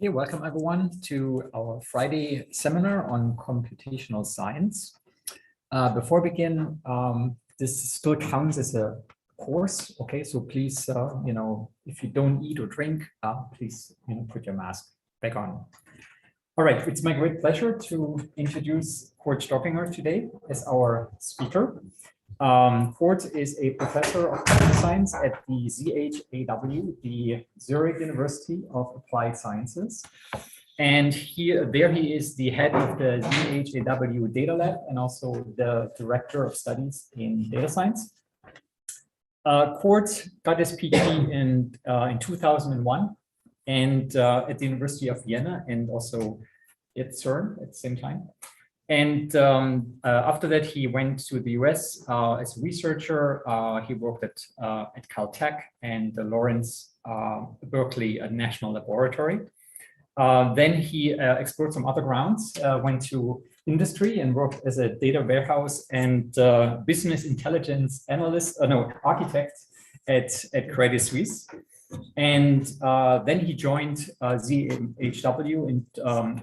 Okay, welcome everyone to our Friday seminar on computational science. Before we begin, this still counts as a course, okay? So please, if you don't eat or drink, please, put your mask back on. All right, it's my great pleasure to introduce Kurt Stockinger today as our speaker. Kurt is a professor of computer science at the ZHAW, the Zurich University of Applied Sciences. And there he is the head of the ZHAW Data Lab and also the director of studies in data science. Kurt got his PhD in 2001 and at the University of Vienna and also at CERN at the same time. And after that, he went to the US as a researcher. He worked at Caltech and the Lawrence Berkeley National Laboratory. Then he explored some other grounds, went to industry and worked as a data warehouse and business intelligence architect at Credit Suisse. And then he joined ZHAW in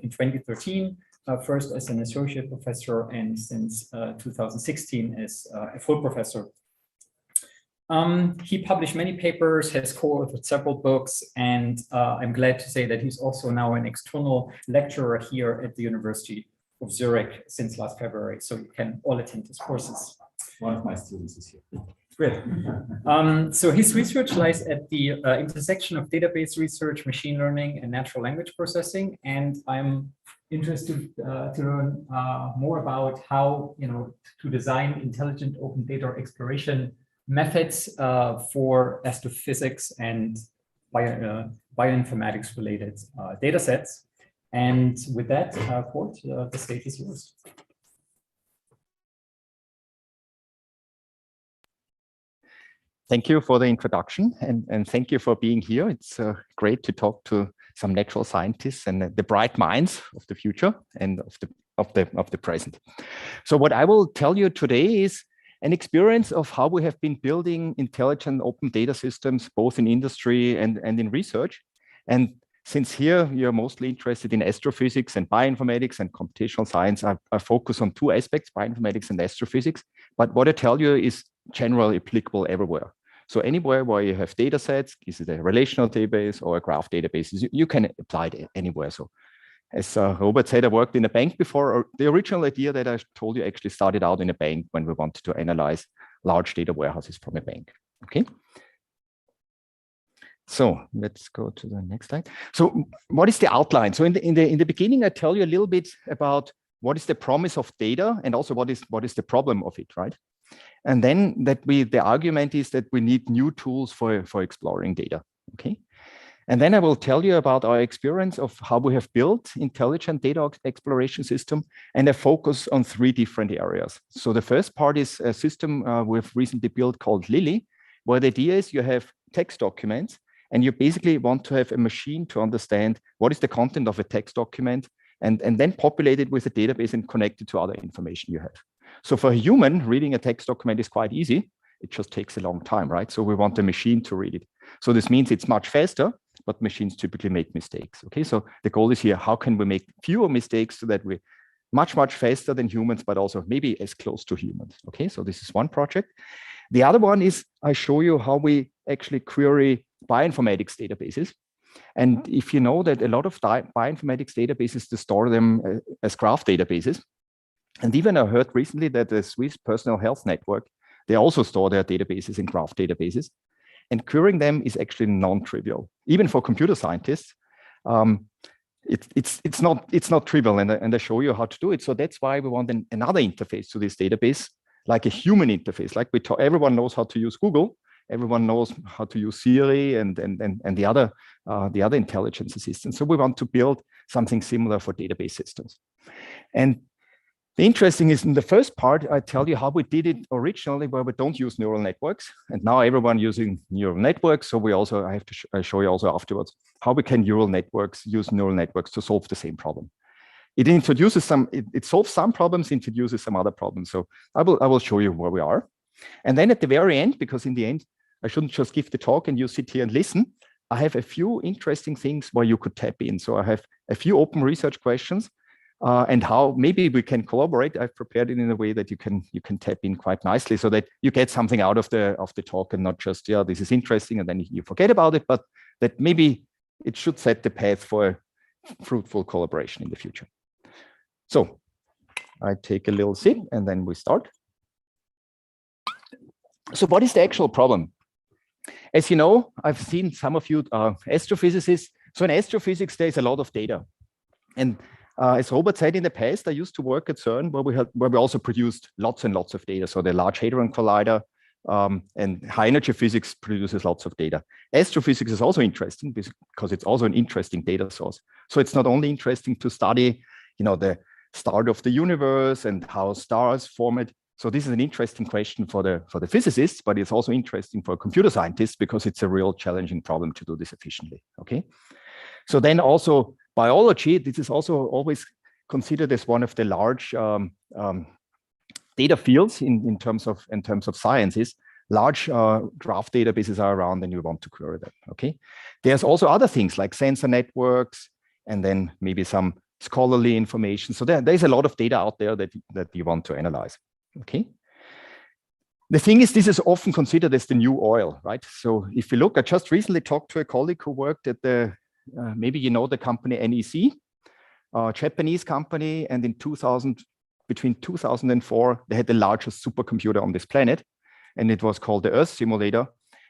2013. First as an associate professor and since 2016 as a full professor. He published many papers, has co-authored several books, and I'm glad to say that he's also now an external lecturer here at the University of Zurich since last February, so you can all attend his courses. One of my students is here. Great. So his research lies at the intersection of database research, machine learning, and natural language processing, and I'm interested to learn more about how to design intelligent open data exploration methods for astrophysics and bioinformatics related data sets. And with that, Kurt, the stage is yours. Thank you for the introduction and thank you for being here. It's great to talk to some natural scientists and the bright minds of the future and of the present. So what I will tell you today is an experience of how we have been building intelligent open data systems, both in industry and in research. And since here you're mostly interested in astrophysics and bioinformatics and computational science, I focus on two aspects, bioinformatics and astrophysics. But what I tell you is generally applicable everywhere. So anywhere where you have data sets, is it a relational database or a graph database, you can apply it anywhere. So as Robert said, I worked in a bank before. The original idea that I told you actually started out in a bank when we wanted to analyze large data warehouses from a bank. Okay. So let's go to the next slide. So what is the outline? So in the beginning, I tell you a little bit about what is the promise of data and also what is the problem of it, right? And then the argument is that we need new tools for exploring data, okay? And then I will tell you about our experience of how we have built intelligent data exploration system and a focus on three different areas. So the first part is a system we've recently built called Lily, where the idea is you have text documents and you basically want to have a machine to understand what is the content of a text document and then populate it with a database and connect it to other information you have. So for a human, reading a text document is quite easy. It just takes a long time, right? So we want a machine to read it. So this means it's much faster, but machines typically make mistakes. Okay, so the goal is here, how can we make fewer mistakes so that we're much faster than humans, but also maybe as close to humans. Okay, so this is one project. The other one is I show you how we actually query bioinformatics databases. And if you know that a lot of bioinformatics databases, they store them as graph databases. And even I heard recently that the Swiss Personal Health Network, they also store their databases in graph databases. And querying them is actually non-trivial. Even for computer scientists, it's not trivial, and I show you how to do it. So that's why we want another interface to this database, like a human interface. Like everyone knows how to use Google, everyone knows how to use Siri and the other intelligence assistants. So we want to build something similar for database systems. And the interesting is in the first part, I tell you how we did it originally, where we don't use neural networks. And now everyone using neural networks. So I have to show you also afterwards how we can use neural networks to solve the same problem. It solves some problems, introduces some other problems. So I will show you where we are. And then at the very end, because in the end, I shouldn't just give the talk and you sit here and listen. I have a few interesting things where you could tap in. So I have a few open research questions and how maybe we can collaborate. I've prepared it in a way that you can tap in quite nicely so that you get something out of the talk and not just, yeah, this is interesting and then you forget about it, but that maybe it should set the path for fruitful collaboration in the future. So I take a little sip and then we start. So what is the actual problem? As you know, I've seen some of you are astrophysicists. So in astrophysics, there's a lot of data. And as Robert said in the past, I used to work at CERN where we also produced lots and lots of data. So the Large Hadron Collider and high energy physics produces lots of data. Astrophysics is also interesting because it's also an interesting data source. So it's not only interesting to study, the start of the universe and how stars form it. So this is an interesting question for the physicists, but it's also interesting for computer scientists because it's a real challenging problem to do this efficiently. Okay. So then also biology, this is also always considered as one of the large data fields in terms of sciences. Large graph databases are around and you want to query them. Okay. There's also other things like sensor networks and then maybe some scholarly information. So there's a lot of data out there that you want to analyze. Okay. The thing is, this is often considered as the new oil, right? So if you look, I just recently talked to a colleague who worked at the, maybe you know the company NEC, a Japanese company, and between 2004, they had the largest supercomputer on this planet, and it was called the Earth Simulator.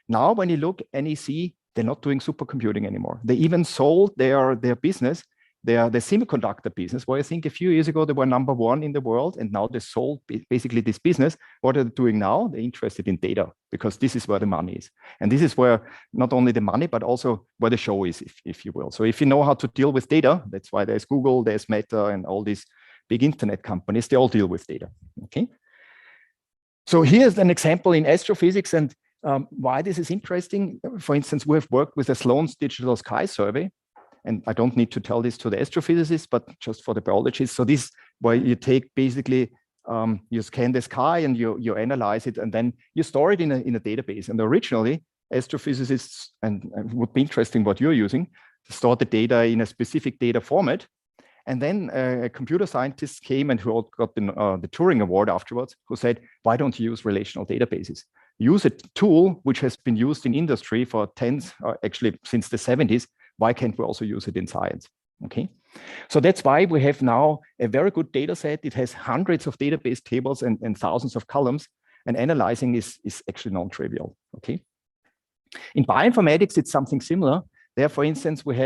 Now, when you look NEC, they're not doing supercomputing anymore. They even sold their business. The semiconductor business, where I think a few years ago they were #1 in the world, and now they sold basically this business. What are they doing now? They're interested in data because this is where the money is. And this is where not only the money, but also where the show is, if you will. So if you know how to deal with data, that's why there's Google, there's Meta, and all these big internet companies, they all deal with data. Okay. So here's an example in astrophysics and why this is interesting. For instance, we have worked with the Sloan's Digital Sky Survey. And I don't need to tell this to the astrophysicists, but just for the biologists. So this, where you take basically, you scan the sky and you analyze it, and then you store it in a database. And originally, astrophysicists, and it would be interesting what you're using, store the data in a specific data format. And then a computer scientist came and who got the Turing Award afterwards, who said, why don't you use relational databases? Use a tool which has been used in industry for actually since the 70s. Why can't we also use it in science? Okay, so that's why we have now a very good data set. It has hundreds of database tables and thousands of columns, and analyzing is actually non-trivial. Okay, in bioinformatics, it's something similar. There, for instance, we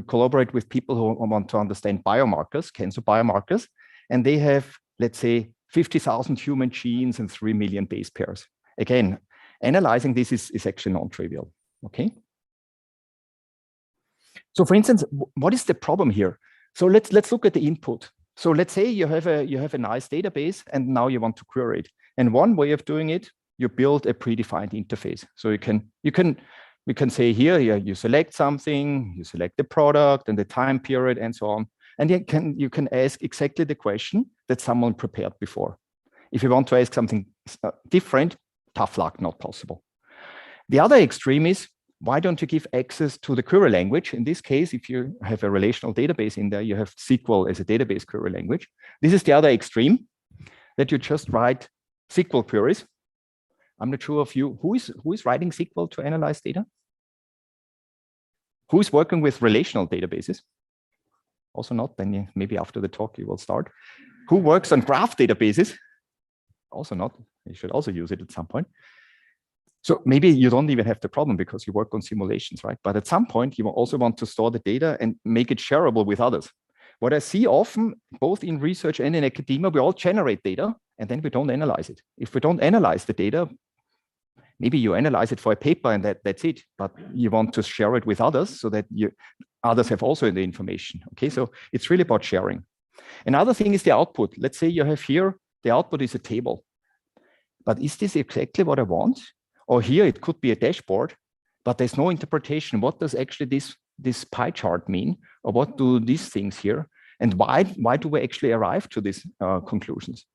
collaborate with people who want to understand biomarkers, cancer biomarkers, and they have, let's say, 50,000 human genes and 3 million base pairs. Again, analyzing this is actually non-trivial. Okay. So for instance, what is the problem here? So let's look at the input. So let's say you have a nice database and now you want to query it. And one way of doing it, you build a predefined interface. So we can say here you select something, you select the product and the time period and so on. And you can ask exactly the question that someone prepared before. If you want to ask something different, tough luck, not possible. The other extreme is, why don't you give access to the query language? In this case, if you have a relational database in there, you have SQL as a database query language. This is the other extreme, that you just write SQL queries. I'm not sure of you, who is writing SQL to analyze data? Who is working with relational databases? Also not, then maybe after the talk you will start. Who works on graph databases? Also not, you should also use it at some point. So maybe you don't even have the problem because you work on simulations, right? But at some point, you also want to store the data and make it shareable with others. What I see often, both in research and in academia, we all generate data and then we don't analyze it. If we don't analyze the data, maybe you analyze it for a paper and that's it, but you want to share it with others so that others have also the information. Okay, so it's really about sharing. Another thing is the output. Let's say you have here, the output is a table. But is this exactly what I want? Or here it could be a dashboard, but there's no interpretation. What does actually this pie chart mean? Or what do these things here? And why do we actually arrive to these conclusions?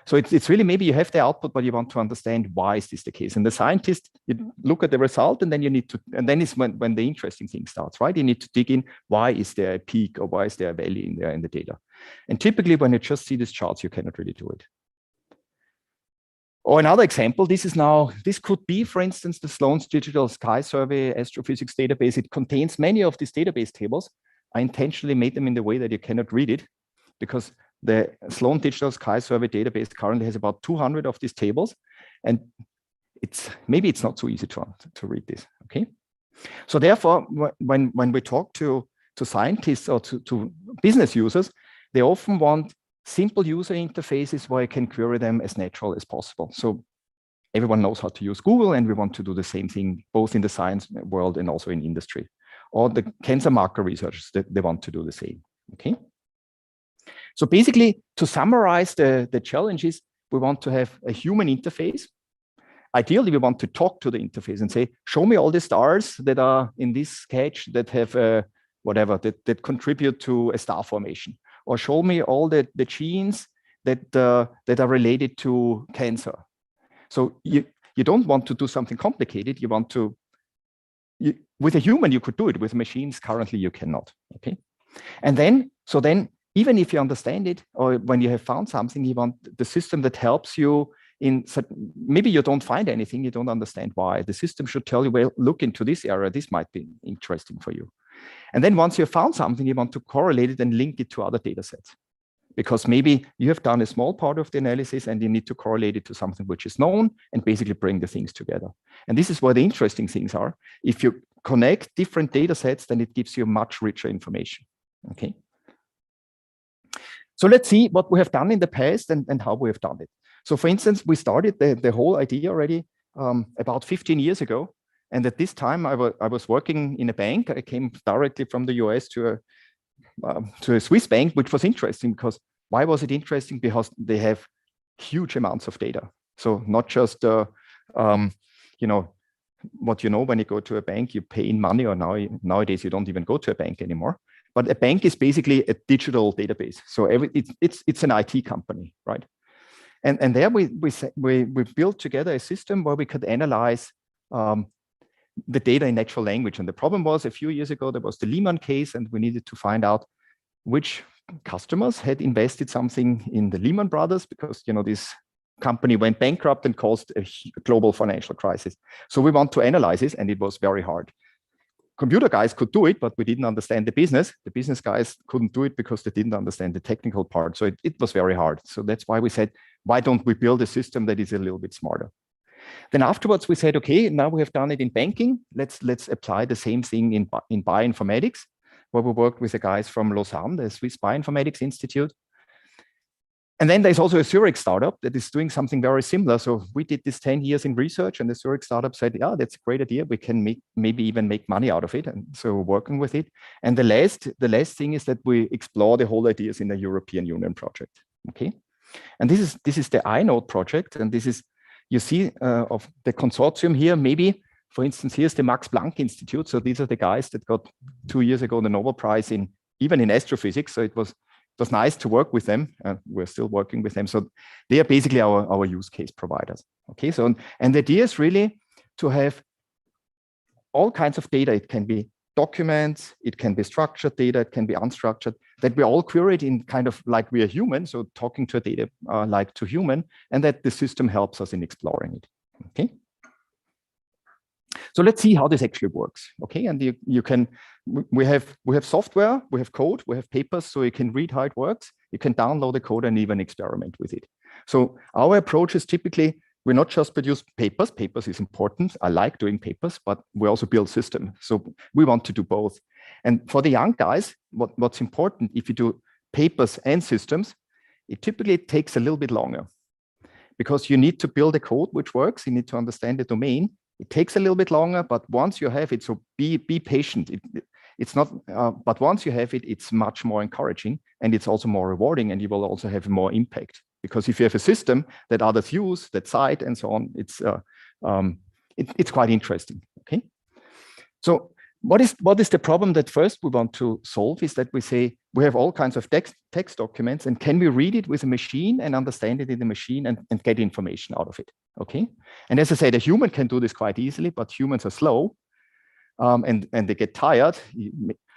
So it's really maybe you have the output, but you want to understand why is this the case. And the scientist, you look at the result, and then you need to, and then it's when the interesting thing starts, right? You need to dig in, why is there a peak or why is there a value in there in the data? And typically when you just see these charts, you cannot really do it. Or another example, this could be, for instance, the Sloan's Digital Sky Survey Astrophysics database. It contains many of these database tables. I intentionally made them in the way that you cannot read it, because the Sloan Digital Sky Survey database currently has about 200 of these tables, and maybe it's not so easy to read this. Okay, so therefore, when we talk to scientists or to business users, they often want simple user interfaces where you can query them as natural as possible. So everyone knows how to use Google, and we want to do the same thing both in the science world and also in industry. Or the cancer marker researchers, they want to do the same. Okay. So basically, to summarize the challenges, we want to have a human interface. Ideally, we want to talk to the interface and say, show me all the stars that are in this sketch that have whatever, that contribute to a star formation. Or show me all the genes that are related to cancer. So you don't want to do something complicated. You want to, with a human, you could do it. With machines, currently you cannot. Okay, and then even if you understand it, or when you have found something, you want the system that helps you in, maybe you don't find anything, you don't understand why. The system should tell you, well, look into this area, this might be interesting for you. And then once you have found something, you want to correlate it and link it to other data sets. Because maybe you have done a small part of the analysis and you need to correlate it to something which is known and basically bring the things together. And this is where the interesting things are. If you connect different data sets, then it gives you much richer information. Okay. So let's see what we have done in the past and how we have done it. So for instance, we started the whole idea already about 15 years ago. And at this time, I was working in a bank. I came directly from the US to a Swiss bank, which was interesting because why was it interesting? Because they have huge amounts of data. So not just, when you go to a bank, you pay in money, or nowadays you don't even go to a bank anymore. But a bank is basically a digital database. So it's an IT company, right? And there we built together a system where we could analyze the data in natural language. And the problem was, a few years ago, there was the Lehman case, and we needed to find out which customers had invested something in the Lehman Brothers, because this company went bankrupt and caused a global financial crisis. So we want to analyze this, and it was very hard. Computer guys could do it, but we didn't understand the business. The business guys couldn't do it because they didn't understand the technical part. So it was very hard. So that's why we said, why don't we build a system that is a little bit smarter? Then afterwards, we said, okay, now we have done it in banking. Let's apply the same thing in bioinformatics, where we worked with the guys from Lausanne, the Swiss Bioinformatics Institute. And then there's also a Zurich startup that is doing something very similar. So we did this 10 years in research, and the Zurich startup said, yeah, that's a great idea. We can maybe even make money out of it. And so we're working with it. And the last thing is that we explore the whole ideas in the European Union project. Okay. And this is the iNode project. And this is, you see, of the consortium here, maybe, for instance, here's the Max Planck Institute. So these are the guys that got 2 years ago the Nobel Prize even in astrophysics. So it was nice to work with them. We're still working with them. So they are basically our use case providers. Okay, so and the idea is really to have all kinds of data. It can be documents, it can be structured data, it can be unstructured, that we all query it in kind of like we are human, so talking to a data like to human, and that the system helps us in exploring it. Okay. So let's see how this actually works. Okay, and we have software, we have code, we have papers, so you can read how it works. You can download the code and even experiment with it. So our approach is typically, we not just produce papers. Papers is important. I like doing papers, but we also build systems. So we want to do both. And for the young guys, what's important, if you do papers and systems, it typically takes a little bit longer, because you need to build a code which works. You need to understand the domain. It takes a little bit longer, but once you have it, so be patient. It's not, but once you have it, it's much more encouraging, and it's also more rewarding, and you will also have more impact. Because if you have a system that others use, that cite and so on, it's quite interesting. Okay, so what is the problem that first we want to solve is that we say we have all kinds of text documents, and can we read it with a machine and understand it in the machine and get information out of it? Okay. And as I said, a human can do this quite easily, but humans are slow, and they get tired.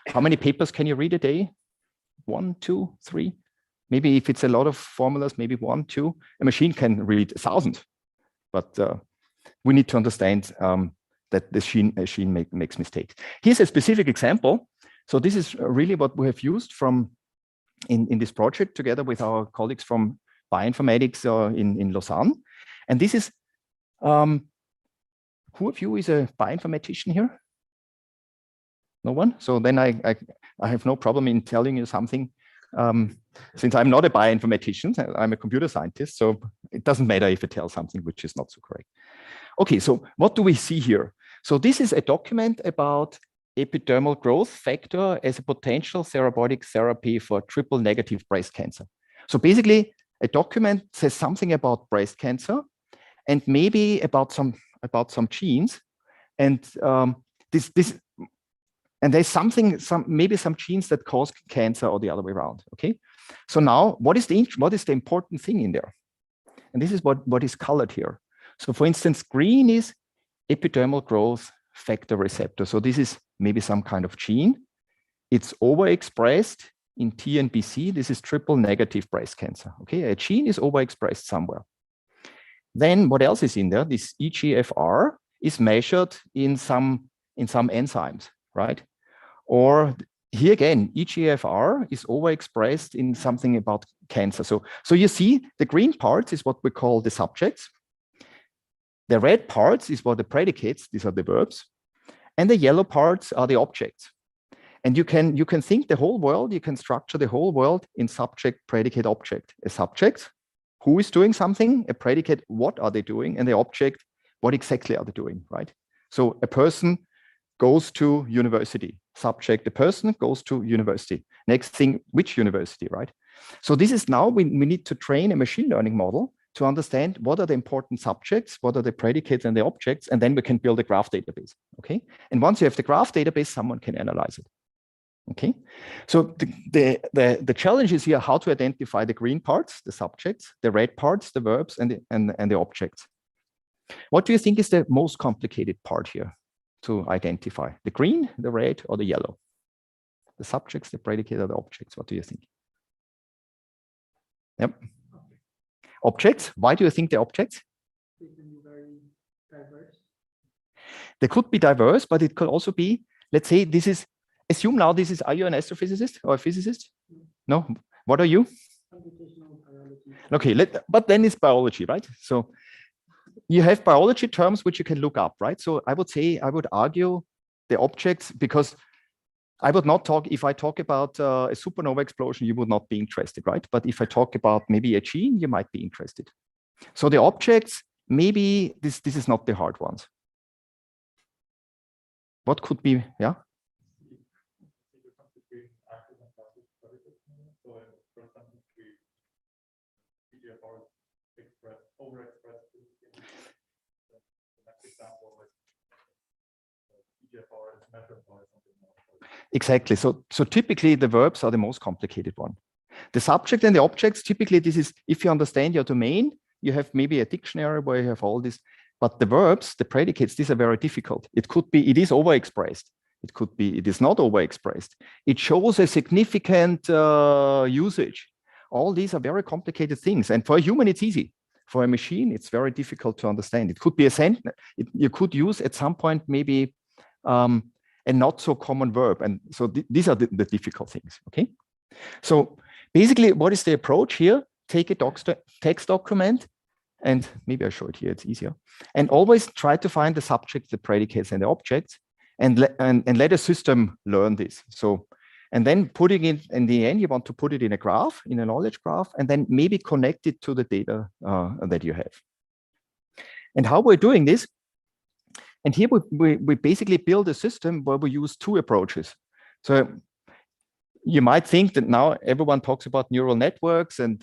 How many papers can you read a day? 1, 2, 3? Maybe if it's a lot of formulas, maybe 1, 2. A machine can read 1,000, but we need to understand that the machine makes mistakes. Here's a specific example. So this is really what we have used from in this project together with our colleagues from Bioinformatics in Lausanne. And this is, who of you is a bioinformatician here? No one? So then I have no problem in telling you something. Since I'm not a bioinformatician, I'm a computer scientist, so it doesn't matter if I tell something which is not so correct. Okay, so what do we see here? So this is a document about epidermal growth factor as a potential therapeutic therapy for triple negative breast cancer. So basically, a document says something about breast cancer and maybe about some genes, and and there's maybe some genes that cause cancer or the other way around. Okay, so now what is the important thing in there? And this is what is colored here. So for instance, green is epidermal growth factor receptor. So this is maybe some kind of gene. It's overexpressed in T and BC. This is triple negative breast cancer. Okay, a gene is overexpressed somewhere. Then what else is in there? This EGFR is measured in some enzymes, right? Or here again, EGFR is overexpressed in something about cancer. So you see the green parts is what we call the subjects. The red parts is what the predicates, these are the verbs. And the yellow parts are the objects. And you can think the whole world, you can structure the whole world in subject, predicate, object. A subject, who is doing something, a predicate, what are they doing, and the object, what exactly are they doing, right? So a person goes to university. Subject, the person goes to university. Next thing, which university, right? So this is now, we need to train a machine learning model to understand what are the important subjects, what are the predicates and the objects, and then we can build a graph database, okay? And once you have the graph database, someone can analyze it, okay? So the challenge is here how to identify the green parts, the subjects, the red parts, the verbs, and the objects. What do you think is the most complicated part here to identify? The green, the red, or the yellow? The subjects, the predicate, or the objects? What do you think? Yep. Objects. Why do you think the objects? They can be very diverse. They could be diverse, but it could also be, let's say this is, assume now this is, are you an astrophysicist or a physicist? No? What are you? Computational biology. Okay, but then it's biology, right? So you have biology terms which you can look up, right? So I would say, I would argue the objects, because I would not talk, if I talk about a supernova explosion, you would not be interested, right? But if I talk about maybe a gene, you might be interested. So the objects, maybe this is not the hard ones. What could be, yeah? Exactly. So typically the verbs are the most complicated one. The subject and the objects, typically this is, if you understand your domain, you have maybe a dictionary where you have all this, but the verbs, the predicates, these are very difficult. It could be, it is overexpressed. It could be, it is not overexpressed. It shows a significant usage. All these are very complicated things. And for a human, it's easy. For a machine, it's very difficult to understand. It could be a sentence. You could use at some point maybe a not so common verb. And so these are the difficult things, okay? So basically, what is the approach here? Take a text document, and maybe I'll show it here, it's easier. And always try to find the subject, the predicates, and the objects, and let a system learn this. So, and then putting it, in the end, you want to put it in a graph, in a knowledge graph, and then maybe connect it to the data that you have. And how we're doing this, and here we basically build a system where we use two approaches. So you might think that now everyone talks about neural networks and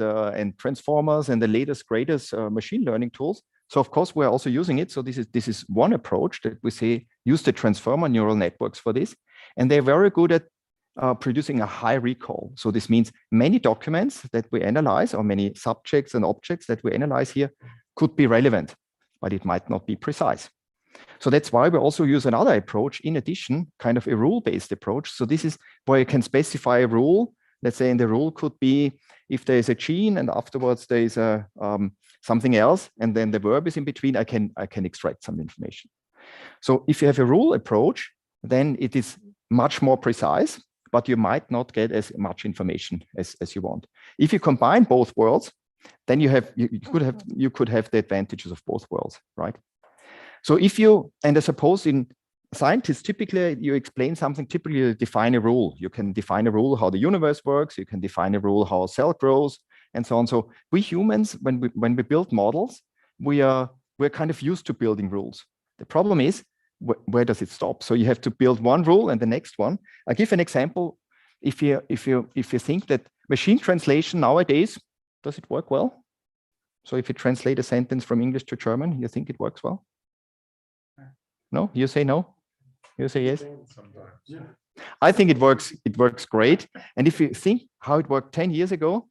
transformers and the latest, greatest machine learning tools, So of course, we're also using it. So this is one approach that we say use the transformer neural networks for this. And they're very good at producing a high recall. So this means many documents that we analyze or many subjects and objects that we analyze here could be relevant, but it might not be precise. So that's why we also use another approach in addition, kind of a rule-based approach. So this is where you can specify a rule. Let's say, and the rule could be if there is a gene and afterwards there is a something else, and then the verb is in between, I can extract some information. So if you have a rule approach, then it is much more precise, but you might not get as much information as you want. If you combine both worlds, then you could have the advantages of both worlds, right? So if you, and I suppose in scientists, typically you explain something, typically you define a rule. You can define a rule how the universe works, you can define a rule how a cell grows, and so on. So we humans, when we build models, we're kind of used to building rules. The problem is, where does it stop? So you have to build one rule and the next one. I'll give an example. If you think that machine translation nowadays, does it work well? So if you translate a sentence from English to German, you think it works well? No? You say no? You say yes? Sometimes. Yeah. I think it works great. And if you think how it worked 10 years ago,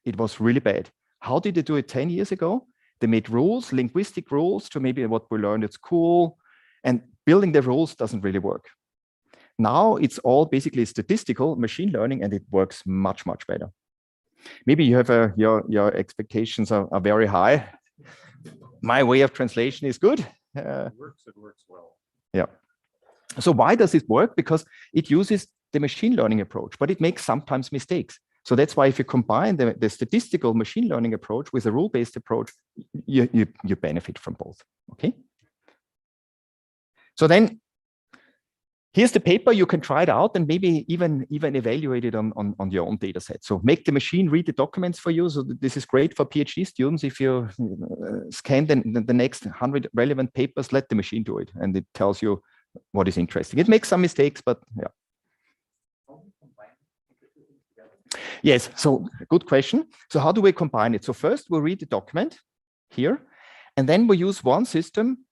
it was really bad. How did they do it 10 years ago? They made rules, linguistic rules to maybe what we learned at school, and building the rules doesn't really work. Now it's all basically statistical machine learning, and it works much, much better. Maybe you have your expectations are very high. My way of translation is good. It works well. Yeah. So why does it work? Because it uses the machine learning approach, but it makes sometimes mistakes. So that's why if you combine the statistical machine learning approach with a rule-based approach, you benefit from both. Okay. So then here's the paper. You can try it out and maybe even evaluate it on your own data set. So make the machine read the documents for you. So this is great for PhD students. If you scan the next 100 relevant papers, let the machine do it. And it tells you what is interesting. It makes some mistakes, but yeah. Yes, so good question. So how do we combine it? So first we read the document here, and then we use one system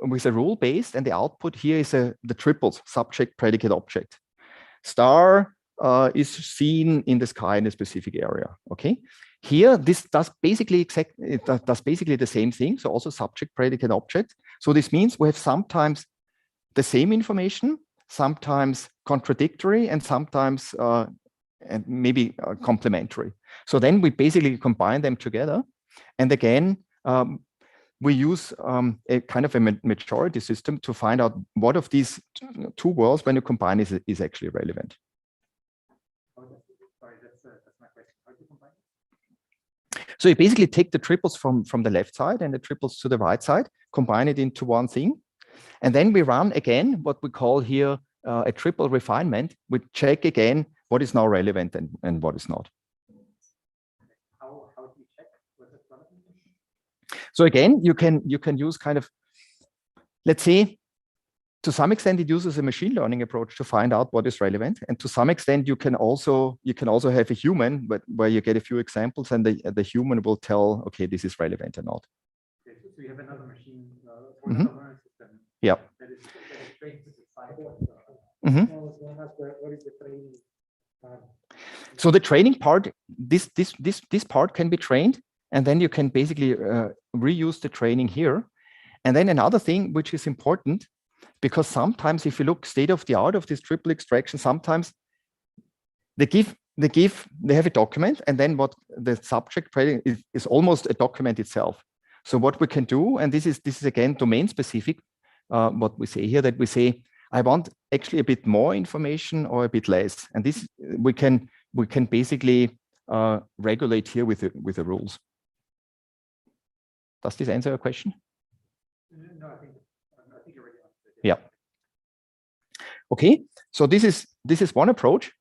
with a rule based, and the output here is the triples: subject, predicate, object. Star is seen in the sky in a specific area. Okay, here this does basically the same thing. So also subject, predicate, object. So this means we have sometimes the same information, sometimes contradictory, and sometimes and maybe complementary. So then we basically combine them together, and again. We use a kind of a majority system to find out what of these two worlds, when you combine, is actually relevant. Sorry, that's my question. How do you combine it? So you basically take the triples from the left side and the triples to the right side, combine it into one thing, and then we run again what we call here a triple refinement. We check again what is now relevant and what is not. How do you check what is relevant? So again, you can use kind of, let's say, to some extent it uses a machine learning approach to find out what is relevant, and to some extent you can also have a human, but where you get a few examples, and the human will tell, okay, this is relevant or not. Okay, so you have another machine or another learning system. Yeah. That is trained to decide What is the training part? So the training part, this part can be trained. And then you can basically reuse the training here. And then another thing which is important, because sometimes if you look state of the art of this triple extraction, sometimes they have a document, and then what the subject predicate is almost a document itself. So what we can do, and this is again domain specific, what we say here, that we say, I want actually a bit more information or a bit less. And this we can basically regulate here with the rules. Does this answer your question? No, I think you already answered it. Yeah. Okay, so this is one approach,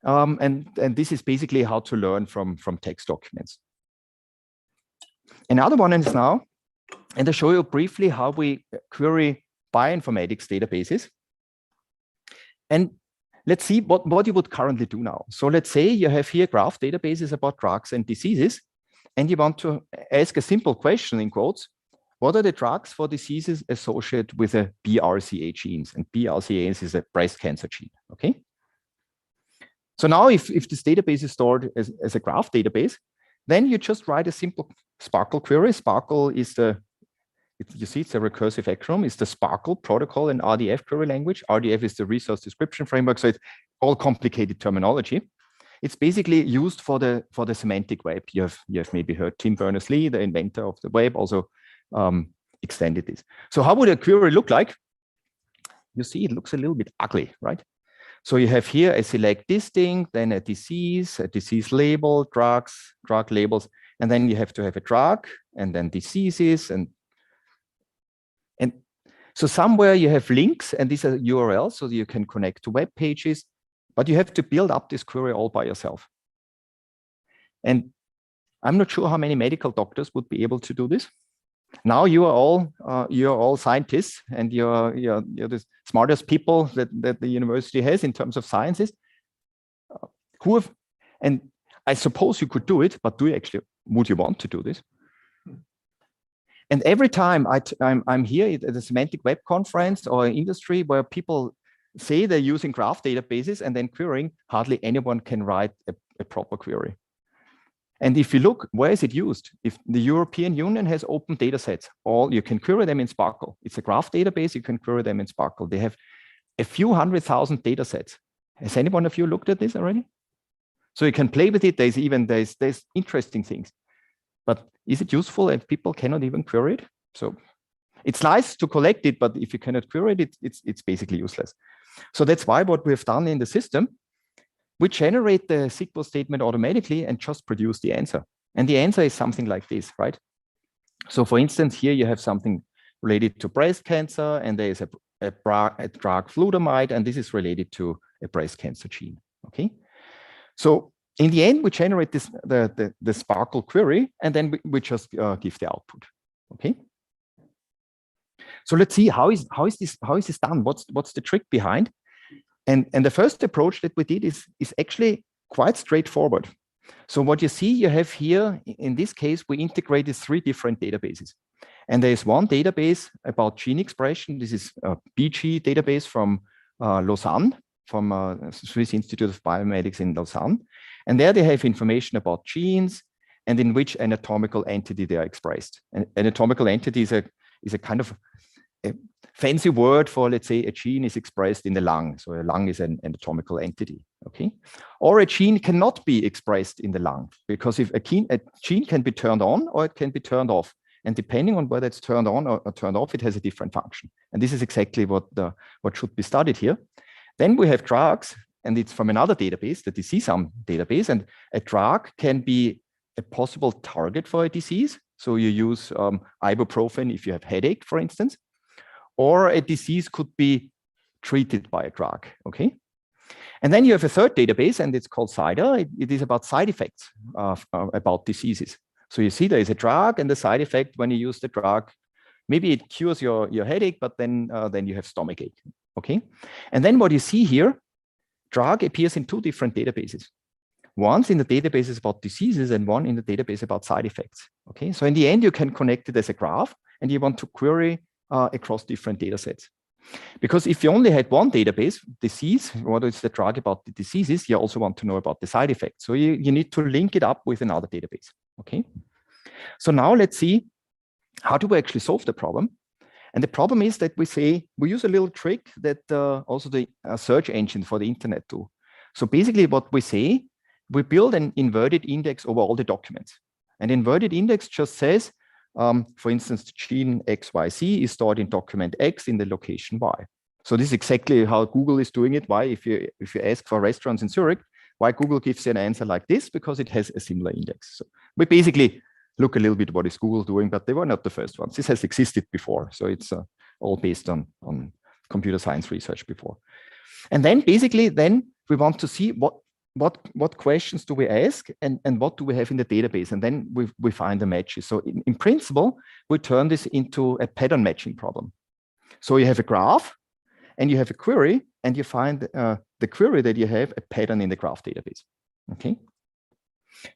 and this is basically how to learn from text documents. Another one is now, and I'll show you briefly how we query bioinformatics databases. And let's see what you would currently do now. So let's say you have here graph databases about drugs and diseases, and you want to ask a simple question in quotes: what are the drugs for diseases associated with a BRCA genes? And BRCA is a breast cancer gene, okay? So now if this database is stored as a graph database, then you just write a simple SPARQL query. SPARQL is you see it's a recursive acronym. It's the SPARQL protocol and RDF query language. RDF is the resource description framework, so it's all complicated terminology. It's basically used for the semantic web. You have maybe heard Tim Berners-Lee, the inventor of the web, also extended this. So how would a query look like? You see, it looks a little bit ugly, right? So you have here a select distinct, then a disease label, drugs, drug labels, and then you have to have a drug, and then diseases, and so somewhere you have links, and these are URLs, so that you can connect to web pages, but you have to build up this query all by yourself. And I'm not sure how many medical doctors would be able to do this. Now you are all scientists, and you're the smartest people that the university has in terms of sciences. And I suppose you could do it, but would you want to do this? And every time I'm here at a semantic web conference or industry where people say they're using graph databases and then querying, hardly anyone can write a proper query. And if you look, where is it used? If the European Union has open data sets, you can query them in SPARQL. It's a graph database, you can query them in SPARQL. They have a few 100,000 data sets. Has anyone of you looked at this already? So you can play with it. There's interesting things. But is it useful if people cannot even query it? So it's nice to collect it, but if you cannot query it, it's basically useless. So that's why what we've done in the system, we generate the SQL statement automatically and just produce the answer. And the answer is something like this, right? So for instance, here you have something related to breast cancer, and there is a drug flutamide, and this is related to a breast cancer gene, okay? So in the end, we generate the SPARQL query, and then we just give the output, okay? So let's see how is this done? What's the trick behind? And the first approach that we did is actually quite straightforward. So what you see, you have here, in this case, we integrated 3 different databases. And there is one database about gene expression. This is a BG database from Lausanne, from Swiss Institute of Bioinformatics in Lausanne. And there they have information about genes and in which anatomical entity they are expressed. An anatomical entity is a kind of a fancy word for, let's say, a gene is expressed in the lung. So a lung is an anatomical entity, okay? Or a gene cannot be expressed in the lung, because if a gene can be turned on or it can be turned off. And depending on whether it's turned on or turned off, it has a different function. And this is exactly what should be studied here. Then we have drugs, and it's from another database, the DCSum database, and a drug can be a possible target for a disease. So you use ibuprofen if you have headache, for instance, or a disease could be treated by a drug, okay? And then you have a third database, and it's called CIDR. It is about side effects about diseases. So you see there is a drug, and the side effect when you use the drug, maybe it cures your headache, but then you have stomachache, okay? And then what you see here, drug appears in 2 different databases. One's in the databases about diseases and one in the database about side effects, okay? So in the end, you can connect it as a graph, and you want to query across different data sets. Because if you only had one database, disease, what is the drug about the diseases, you also want to know about the side effects. So you need to link it up with another database, okay? So now let's see, how do we actually solve the problem? And the problem is that we use a little trick that also the search engine for the internet do. So basically what we say, we build an inverted index over all the documents. An inverted index just says, for instance, the gene XYZ is stored in document X in the location Y. So this is exactly how Google is doing it. Why, if you ask for restaurants in Zurich, why Google gives you an answer like this? Because it has a similar index. So we basically look a little bit what is Google doing, but they were not the first ones. This has existed before. So it's all based on computer science research before. And then basically, we want to see what questions do we ask and what do we have in the database? And then we find the matches. So in principle, we turn this into a pattern matching problem. So you have a graph and you have a query, and you find the query that you have a pattern in the graph database, okay?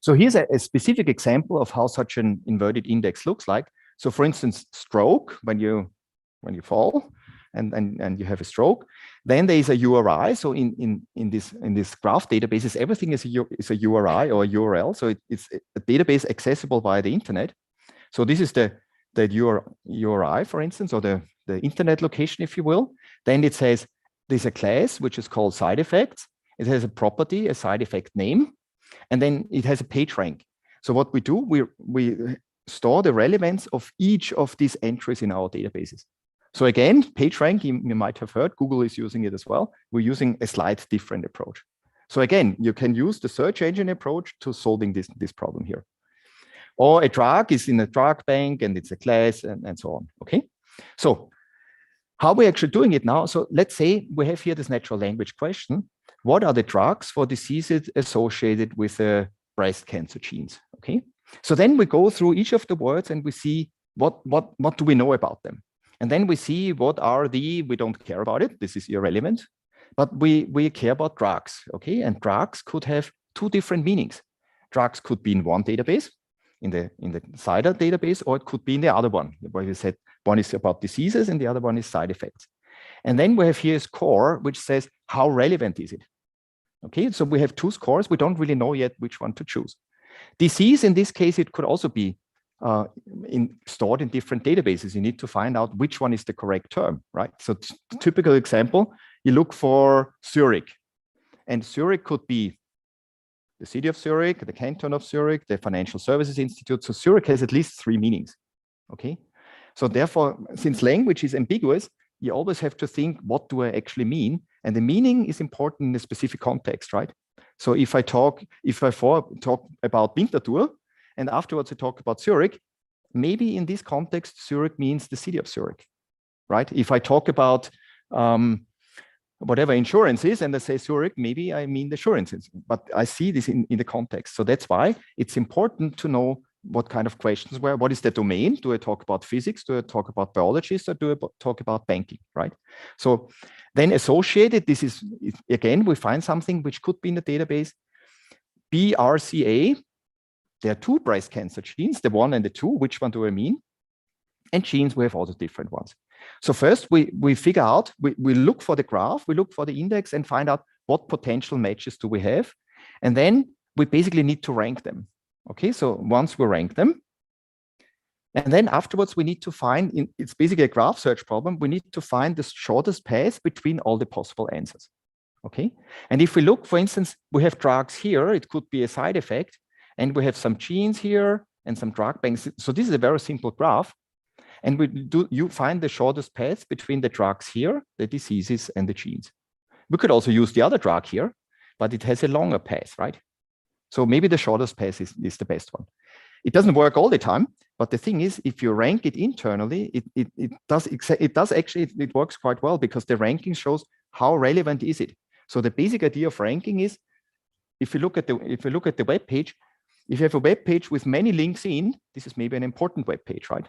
So here's a specific example of how such an inverted index looks like. So for instance, stroke, when you fall and you have a stroke, then there is a URI. So in this graph databases, everything is a URI or a URL. So it's a database accessible via the internet. So this is the URI, for instance, or the internet location, if you will. Then it says there's a class which is called side effects. It has a property, a side effect name, and then it has a page rank. So what we do, we store the relevance of each of these entries in our databases. So again, page rank, you might have heard, Google is using it as well. We're using a slight different approach. So again, you can use the search engine approach to solving this problem here. Or a drug is in a drug bank and it's a class and so on, okay? So how are we actually doing it now? So let's say we have here this natural language question. What are the drugs for diseases associated with breast cancer genes, okay? So then we go through each of the words and we see what do we know about them? And then we see what are we don't care about it, this is irrelevant, but we care about drugs, okay? And drugs could have two different meanings. Drugs could be in one database, in the CIDR database, or it could be in the other one, where we said one is about diseases and the other one is side effects. And then we have here a score, which says how relevant is it? Okay, so we have two scores. We don't really know yet which one to choose. Disease, in this case, it could also be stored in different databases. You need to find out which one is the correct term, right? So typical example, you look for Zurich, and Zurich could be the city of Zurich, the canton of Zurich, the financial services institute. So Zurich has at least three meanings, okay? So therefore, since language is ambiguous, you always have to think, what do I actually mean? And the meaning is important in a specific context, right? So if I talk about Winterthur, and afterwards I talk about Zurich, maybe in this context, Zurich means the city of Zurich, right? If I talk about whatever insurance is, and I say Zurich, maybe I mean the insurances, but I see this in the context. So that's why it's important to know what kind of questions were, what is the domain? Do I talk about physics? Do I talk about biologists, or do I talk about banking, right? So then associated, this is, again, we find something which could be in the database. BRCA, there are two breast cancer genes, the 1 and the 2, which one do I mean? And genes, we have also different ones. So first we figure out, we look for the graph, we look for the index and find out what potential matches do we have. And then we basically need to rank them. Okay, so once we rank them, and then afterwards we need to find, it's basically a graph search problem, we need to find the shortest path between all the possible answers. Okay, and if we look, for instance, we have drugs here, it could be a side effect, and we have some genes here and some drug banks. So this is a very simple graph. And you find the shortest path between the drugs here, the diseases, and the genes. We could also use the other drug here, but it has a longer path, right? So maybe the shortest path is the best one. It doesn't work all the time, but the thing is, if you rank it internally, it works quite well, because the ranking shows how relevant is it. So the basic idea of ranking is, if you look at the web page, if you have a web page with many links in, this is maybe an important web page, right?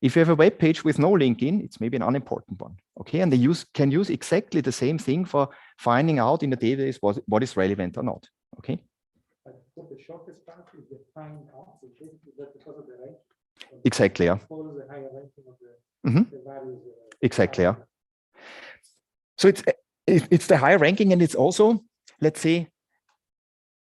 If you have a web page with no link in, it's maybe an unimportant one. Okay, and they can use exactly the same thing for finding out in the database what is relevant or not. Okay. But the shortest path is the find out, so that's because of the rank. Exactly, yeah. Follows the higher ranking of the values. Exactly, yeah. So it's the higher ranking, and it's also, let's say,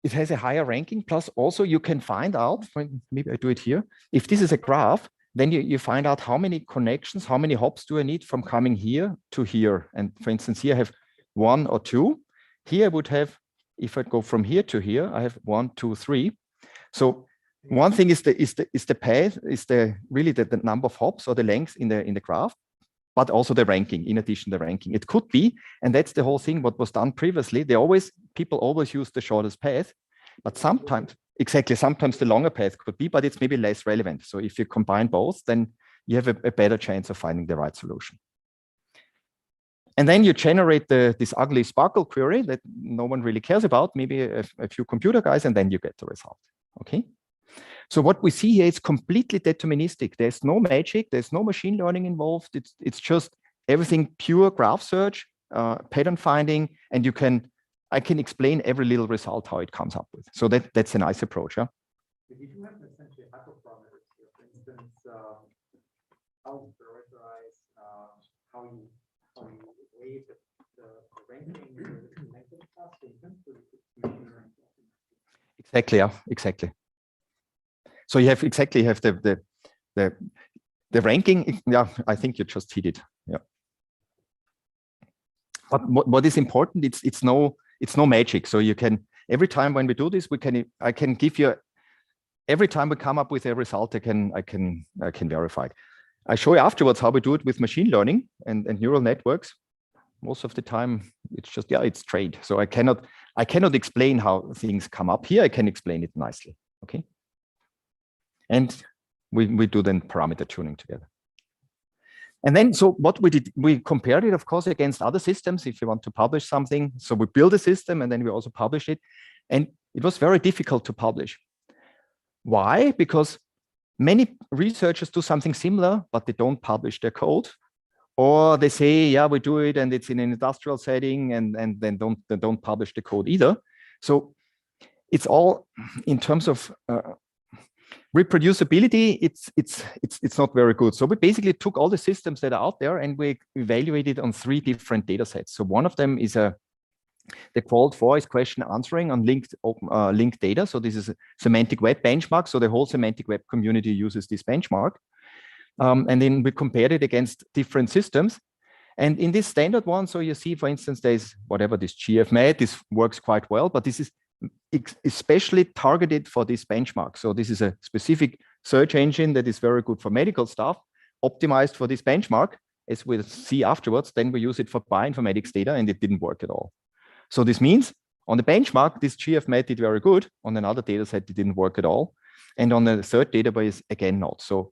it has a higher ranking. Plus, also you can find out. Maybe I do it here. If this is a graph, then you find out how many connections, how many hops do I need from coming here to here. And for instance, here I have 1 or 2. Here I would have, if I go from here to here, I have 1, 2, 3. So one thing is the path, really the number of hops or the length in the graph, but also the ranking. In addition, the ranking, it could be, and that's the whole thing. What was done previously, people always use the shortest path, but sometimes. Exactly. Sometimes the longer path could be, but it's maybe less relevant. So if you combine both, then you have a better chance of finding the right solution. And then you generate this ugly Sparkle query that no one really cares about, maybe a few computer guys, and then you get the result. Okay. So what we see here is completely deterministic. There's no magic. There's no machine learning involved. It's just everything pure graph search, pattern finding, and I can explain every little result, how it comes up with. So that's a nice approach, yeah? But you do have essentially hyperparameters here. For instance, how you prioritize, how you weigh the ranking, the connected stuff, so you can put machine learning. Exactly. Yeah. Exactly. So you have the ranking. Yeah. I think you just hit it. Yeah. But what is important? It's no magic. So you can, every time when we do this, I can give you, every time we come up with a result, I can verify it. I show you afterwards how we do it with machine learning and neural networks. Most of the time, it's just, yeah, it's straight. So I cannot explain how things come up. Here I can explain it nicely. Okay. And we do then parameter tuning together. And then, so what we did, we compared it, of course, against other systems if you want to publish something. So we build a system and then we also publish it. And it was very difficult to publish. Why? Because many researchers do something similar, but they don't publish their code. Or they say, yeah, we do it and it's in an industrial setting, and then they don't publish the code either. So it's all in terms of reproducibility, it's not very good. So we basically took all the systems that are out there and we evaluated on 3 different data sets. So one of them is the called voice question answering on linked data. So this is a semantic web benchmark. So the whole semantic web community uses this benchmark. And then we compared it against different systems. And in this standard one, so you see, for instance, there's whatever this GFMAT, this works quite well, but this is especially targeted for this benchmark. So this is a specific search engine that is very good for medical stuff, optimized for this benchmark. As we'll see afterwards, then we use it for bioinformatics data and it didn't work at all. So this means on the benchmark, this GFMAT did very good. On another data set, it didn't work at all. And on the third database, again, not. So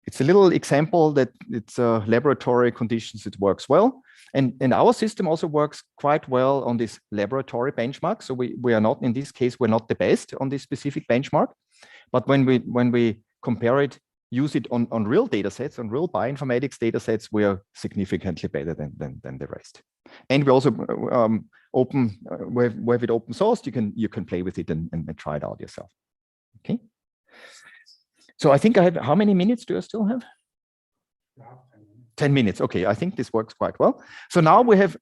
it's a little example that it's laboratory conditions, it works well. And our system also works quite well on this laboratory benchmark. So we are not, in this case, we're not the best on this specific benchmark. But when we compare it, use it on real data sets, on real bioinformatics data sets, we are significantly better than the rest. And we also we have it open sourced. You can play with it and try it out yourself. Okay. So I think I have, how many minutes do I still have? 10 minutes. Okay, I think this works quite well. So now we have.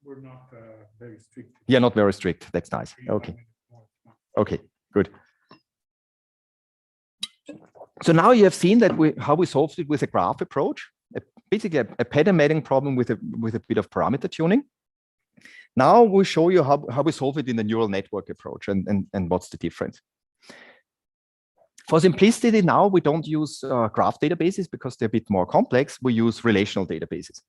We're not very strict. Yeah, not very strict. That's nice. Okay. Okay, good. So now you have seen that how we solved it with a graph approach, basically a pattern matching problem with a bit of parameter tuning. Now we show you how we solve it in the neural network approach and what's the difference. For simplicity, now we don't use graph databases because they're a bit more complex. We use relational databases.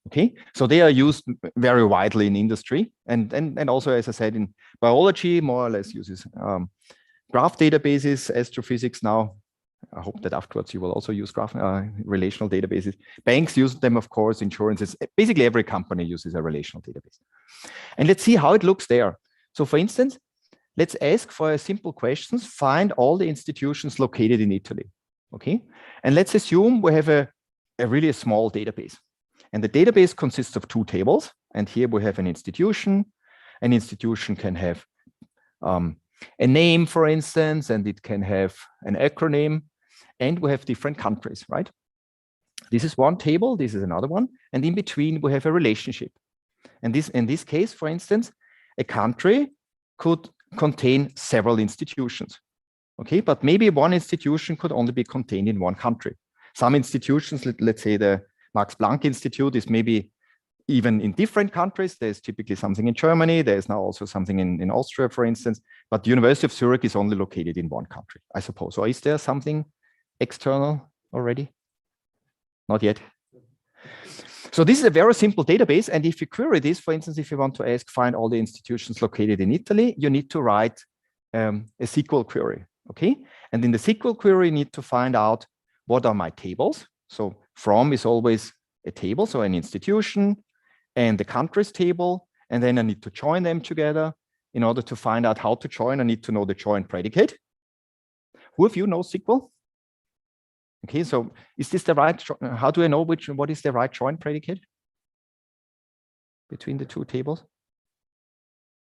Okay, so they are used very widely in industry, and also, as I said, in biology, more or less uses graph databases, astrophysics now. I hope that afterwards you will also use graph relational databases. Banks use them, of course, insurances. Basically, every company uses a relational database. And let's see how it looks there. So for instance, let's ask for a simple questions, find all the institutions located in Italy. Okay, and let's assume we have a really small database. And the database consists of 2 tables. And here we have an institution. An institution can have a name, for instance, and it can have an acronym. And we have different countries, right? This is one table. This is another one. And in between, we have a relationship. And in this case, for instance, a country could contain several institutions. Okay, but maybe one institution could only be contained in one country. Some institutions, let's say the Max Planck Institute, is maybe even in different countries. There's typically something in Germany. There's now also something in Austria, for instance. But the University of Zurich is only located in one country, I suppose. Or is there something external already? Not yet. So this is a very simple database. And if you query this, for instance, if you want to find all the institutions located in Italy, you need to write a SQL query. Okay. And in the SQL query, you need to find out what are my tables. So from is always a table, so an institution and the countries table. And then I need to join them together. In order to find out how to join, I need to know the join predicate. Who of you knows SQL? Okay, so is this the right, how do I know what is the right join predicate between the 2 tables?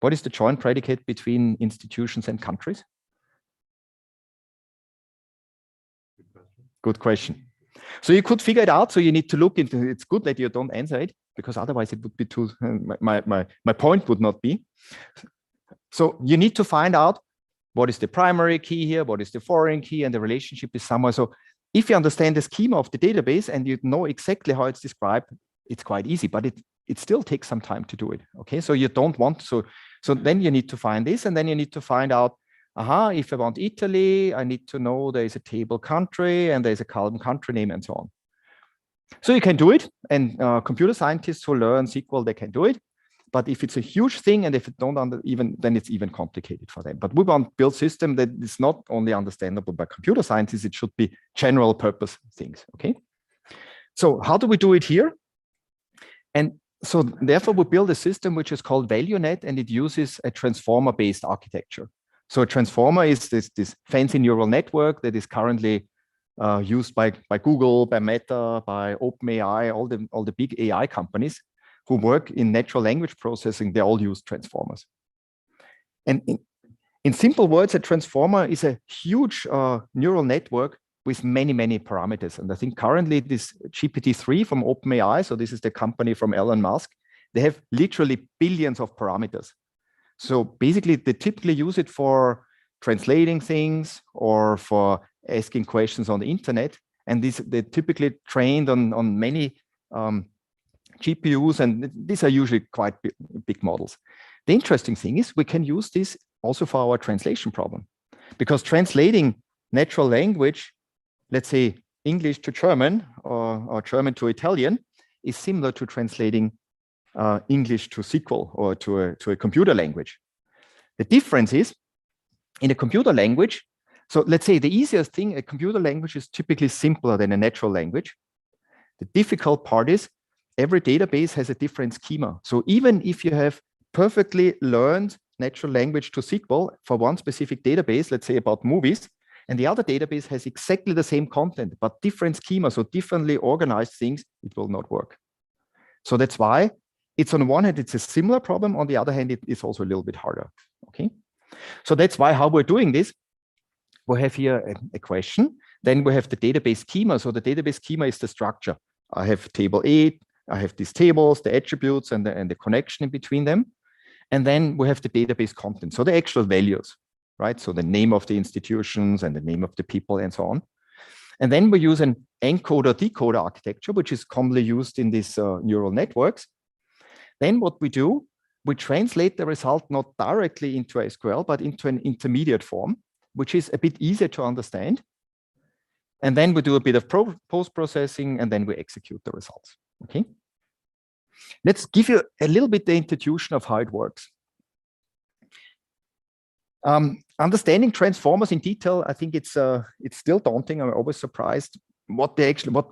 What is the join predicate between institutions and countries? Good question. So you could figure it out. So you need to look into, it's good that you don't answer it, because otherwise it would be too, my point would not be. So you need to find out what is the primary key here, what is the foreign key, and the relationship is somewhere. So if you understand the schema of the database and you know exactly how it's described, it's quite easy, but it still takes some time to do it. Okay, so you don't want, so then you need to find this, and then you need to find out, if I want Italy, I need to know there is a table country and there's a column country name and so on. So you can do it, and computer scientists who learn SQL, they can do it. But if it's a huge thing and if it don't then it's even complicated for them. But we want to build system that is not only understandable by computer scientists, it should be general purpose things, okay? So how do we do it here? And so therefore we build a system which is called ValueNet, and it uses a transformer-based architecture. So a transformer is this fancy neural network that is currently used by Google, by Meta, by OpenAI, all the big AI companies who work in natural language processing. They all use transformers. And in simple words, a transformer is a huge neural network with many, many parameters. And I think currently this GPT-3 from OpenAI, so this is the company from Elon Musk, they have literally billions of parameters. So basically, they typically use it for translating things or for asking questions on the internet. And they're typically trained on many GPUs, and these are usually quite big models. The interesting thing is we can use this also for our translation problem, because translating natural language, let's say English to German or German to Italian, is similar to translating English to SQL or to a computer language. The difference is in a computer language, so let's say the easiest thing, a computer language is typically simpler than a natural language. The difficult part is every database has a different schema. So even if you have perfectly learned natural language to SQL for one specific database, let's say about movies, and the other database has exactly the same content, but different schema, so differently organized things, it will not work. So that's why it's on one hand, it's a similar problem. On the other hand, it is also a little bit harder. Okay. So that's why how we're doing this. We have here a question. Then we have the database schema. So the database schema is the structure. I have table 8. I have these tables, the attributes, and the connection in between them. And then we have the database content. So the actual values, right? So the name of the institutions and the name of the people and so on. And then we use an encoder-decoder architecture, which is commonly used in these neural networks. Then what we do, we translate the result not directly into SQL, but into an intermediate form, which is a bit easier to understand. And then we do a bit of post-processing, and then we execute the results. Okay. Let's give you a little bit the intuition of how it works. Understanding transformers in detail, I think it's still daunting. I'm always surprised what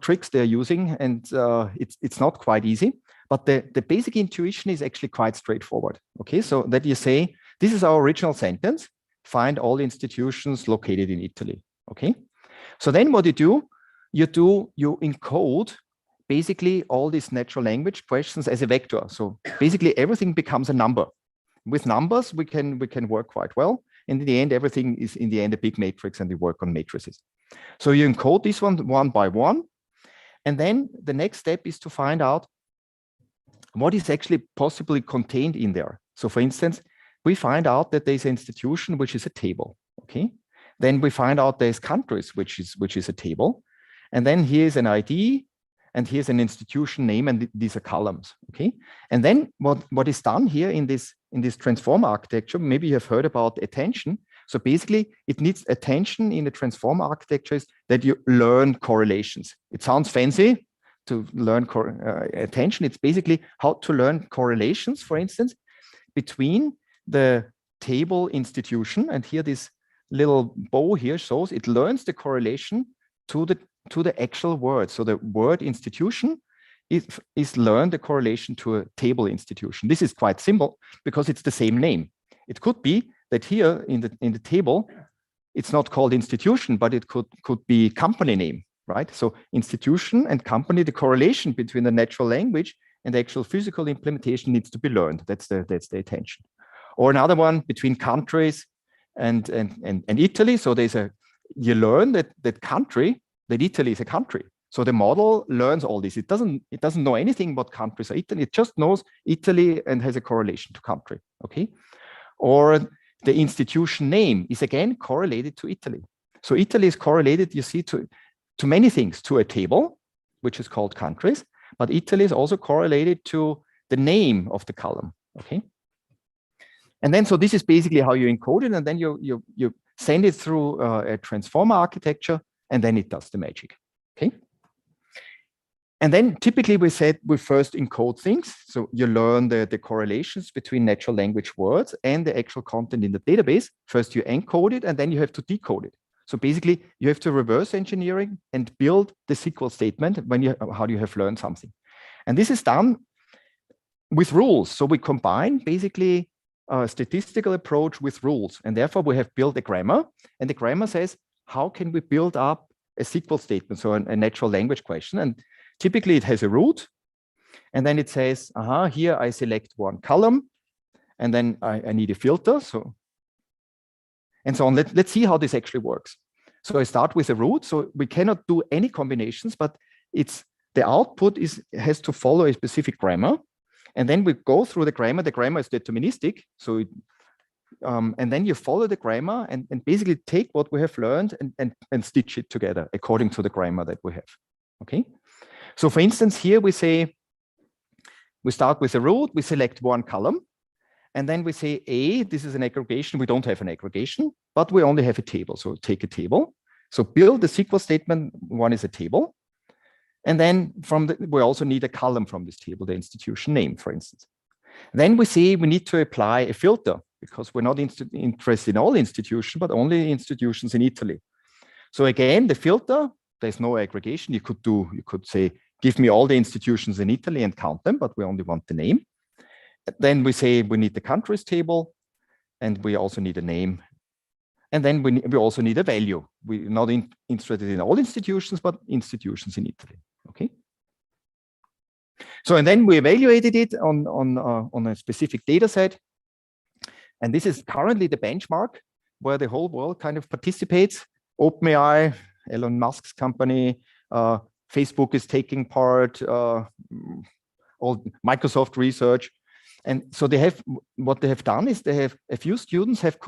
tricks they're using, and it's not quite easy. But the basic intuition is actually quite straightforward. Okay, so that you say, this is our original sentence, find all institutions located in Italy. Okay, so then what you encode basically all these natural language questions as a vector. So basically everything becomes a number. With numbers, we can work quite well. And in the end, everything is in the end a big matrix, and we work on matrices. So you encode this one by one. And then the next step is to find out what is actually possibly contained in there. So for instance, we find out that there's an institution, which is a table. Okay. Then we find out there's countries, which is a table. And then here's an ID, and here's an institution name, and these are columns. Okay. And then what is done here in this transformer architecture, maybe you have heard about attention. So basically it needs attention in the transformer architecture is that you learn correlations. It sounds fancy to learn attention. It's basically how to learn correlations, for instance, between the table institution, and here this little bow here shows it learns the correlation to the actual word. So the word institution is learned the correlation to a table institution. This is quite simple because it's the same name. It could be that here in the table, it's not called institution, but it could be company name, right? So institution and company, the correlation between the natural language and the actual physical implementation needs to be learned. That's the attention. Or another one between countries and Italy. So you learn that Italy is a country. So the model learns all this. It doesn't know anything about countries or Italy. It just knows Italy and has a correlation to country. Okay. Or the institution name is again correlated to Italy. So Italy is correlated, you see, to many things, to a table, which is called countries, but Italy is also correlated to the name of the column. Okay. And then, so this is basically how you encode it, and then you send it through a transformer architecture, and then it does the magic. Okay. And then typically we said we first encode things. So you learn the correlations between natural language words and the actual content in the database. First you encode it, and then you have to decode it. So basically you have to reverse engineering and build the SQL statement how you have learned something. And this is done with rules. So we combine basically a statistical approach with rules. And therefore we have built a grammar, and the grammar says, how can we build up a SQL statement? So a natural language question. And typically it has a root, and then it says, here I select one column, and then I need a filter. So, and so on. Let's see how this actually works. So I start with a root. So we cannot do any combinations, but the output has to follow a specific grammar. And then we go through the grammar. The grammar is deterministic. So and then you follow the grammar and basically take what we have learned and stitch it together according to the grammar that we have. Okay. So for instance, here we say, we start with a root, we select one column, and then we say A, this is an aggregation. We don't have an aggregation, but we only have a table. So take a table. So build the SQL statement, one is a table. And then we also need a column from this table, the institution name, for instance. Then we say we need to apply a filter because we're not interested in all institutions, but only institutions in Italy. So again, the filter, there's no aggregation. You could say, give me all the institutions in Italy and count them, but we only want the name. Then we say we need the countries table, and we also need a name. And then we also need a value. We're not interested in all institutions, but institutions in Italy. Okay. So, and then we evaluated it on a specific data set. And this is currently the benchmark where the whole world kind of participates. OpenAI, Elon Musk's company, Facebook is taking part, all Microsoft research. And so what they have done is a few students have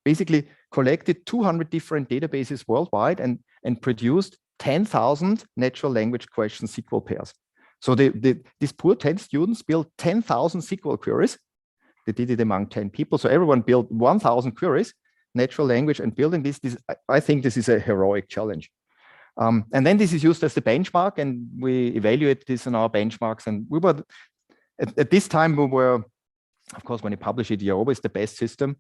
basically collected 200 different databases worldwide and produced 10,000 natural language question SQL pairs. So these poor 10 students built 10,000 SQL queries. They did it among 10 people. So everyone built 1,000 queries, natural language, and building this, I think this is a heroic challenge. And then this is used as the benchmark, and we evaluate this in our benchmarks. And we were, at this time, we were, of course, when you publish it, you're always the best system.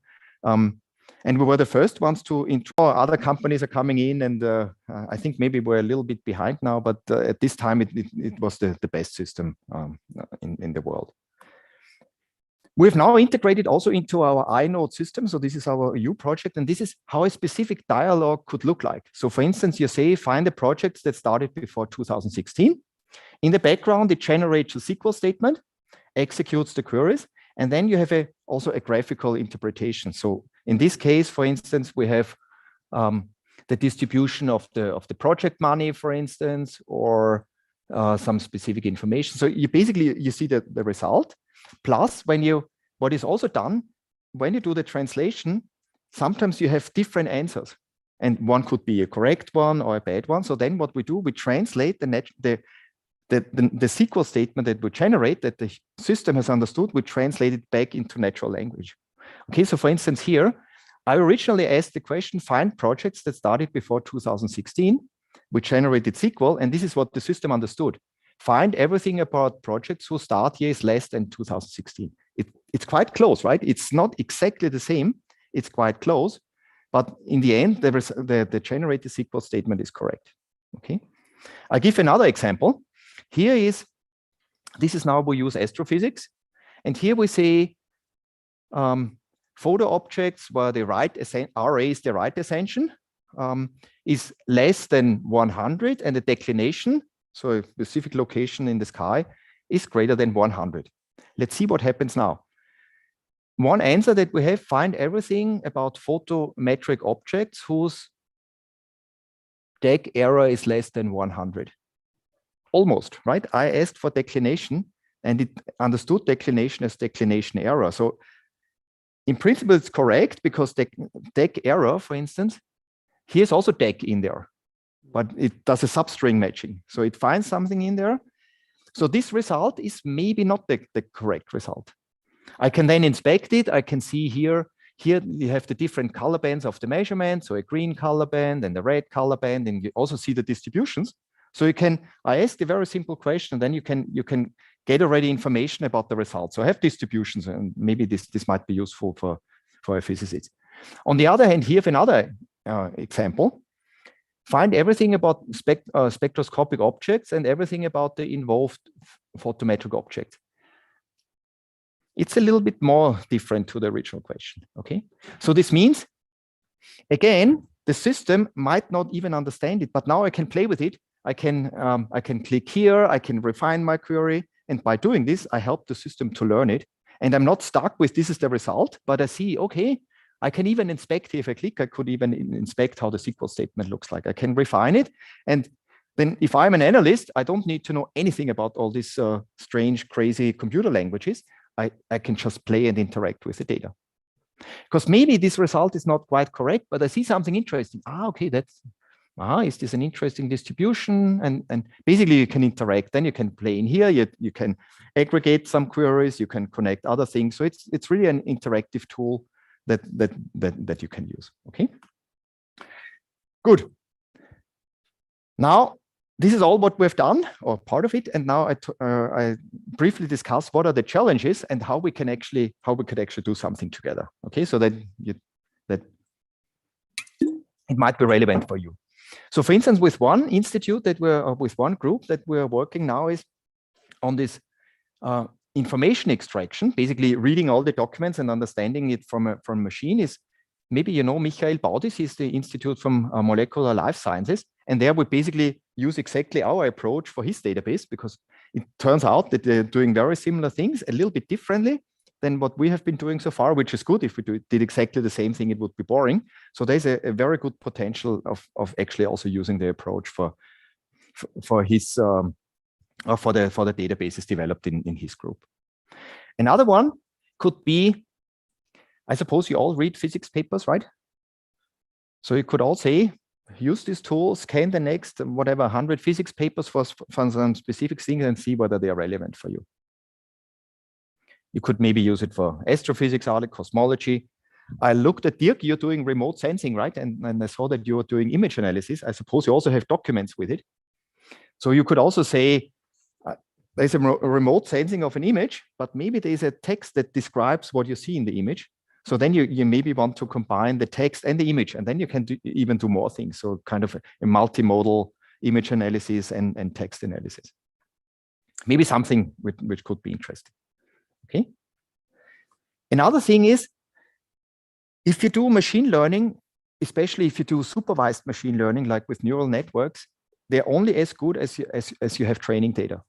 And we were the first ones to intro. Other companies are coming in, and I think maybe we're a little bit behind now, but at this time, it was the best system in the world. We've now integrated also into our iNode system. So this is our EU project, and this is how a specific dialogue could look like. So for instance, you say, find the projects that started before 2016. In the background, it generates a SQL statement, executes the queries, and then you have also a graphical interpretation. So in this case, for instance, we have the distribution of the project money, for instance, or some specific information. So you basically, you see the result. Plus, what is also done, when you do the translation, sometimes you have different answers. And one could be a correct one or a bad one. So then what we do, we translate the SQL statement that we generate, that the system has understood, we translate it back into natural language. Okay, so for instance here, I originally asked the question, find projects that started before 2016. We generated SQL, and this is what the system understood. Find everything about projects whose start year is less than 2016. It's quite close, right? It's not exactly the same. It's quite close. But in the end, the generated SQL statement is correct. Okay. I'll give another example. This is now we use Astrophysics. And here we say photo objects where the right array is the right ascension is less than 100, and the declination, so a specific location in the sky, is greater than 100. Let's see what happens now. One answer that we have, find everything about photometric objects whose DAG error is less than 100. almost, right? I asked for declination and it understood declination as declination error. So in principle, it's correct because dec error, for instance, here's also dec in there, but it does a substring matching. So it finds something in there. So this result is maybe not the correct result. I can then inspect it. I can see here you have the different color bands of the measurement. So a green color band and a red color band, and you also see the distributions. So I asked a very simple question, then you can get already information about the results. So I have distributions, and maybe this might be useful for a physicist. On the other hand, here another example. Find everything about spectroscopic objects and everything about the involved photometric object. It's a little bit more different to the original question, okay? So this means, again, the system might not even understand it, but now I can play with it. I can click here, I can refine my query, and by doing this, I help the system to learn it. And I'm not stuck with this is the result, but I see, okay, I can even inspect, if I click, I could even inspect how the SQL statement looks like. I can refine it. And then if I'm an analyst, I don't need to know anything about all these strange, crazy computer languages. I can just play and interact with the data. Because maybe this result is not quite correct, but I see something interesting. Okay, is this an interesting distribution? And basically you can interact. Then you can play in here. You can aggregate some queries. You can connect other things. So it's really an interactive tool that you can use. Okay, good. Now this is all what we've done, or part of it. And now I briefly discuss what are the challenges and how we could actually do something together. Okay, so that it might be relevant for you. So for instance, with one institute with one group that we're working now is on this information extraction, basically reading all the documents and understanding it from a machine. Is maybe you know Michael Baudis, he's the Institute from Molecular Life Sciences, and there we basically use exactly our approach for his database, because it turns out that they're doing very similar things a little bit differently than what we have been doing so far, which is good. If we did exactly the same thing, it would be boring. So there's a very good potential of actually also using the approach for his for the databases developed in his group. Another one could be, I suppose you all read physics papers, right? So you could all say, use this tool, scan the next, whatever, 100 physics papers for some specific things and see whether they are relevant for you. You could maybe use it for astrophysics, cosmology. I looked at Dirk, you're doing remote sensing, right? And I saw that you're doing image analysis. I suppose you also have documents with it. So you could also say, there's a remote sensing of an image, but maybe there's a text that describes what you see in the image. So then you maybe want to combine the text and the image, and then you can even do more things. So kind of a multimodal image analysis and text analysis. Maybe something which could be interesting. Okay. Another thing is, if you do machine learning, especially if you do supervised machine learning, like with neural networks, they're only as good as you have training data.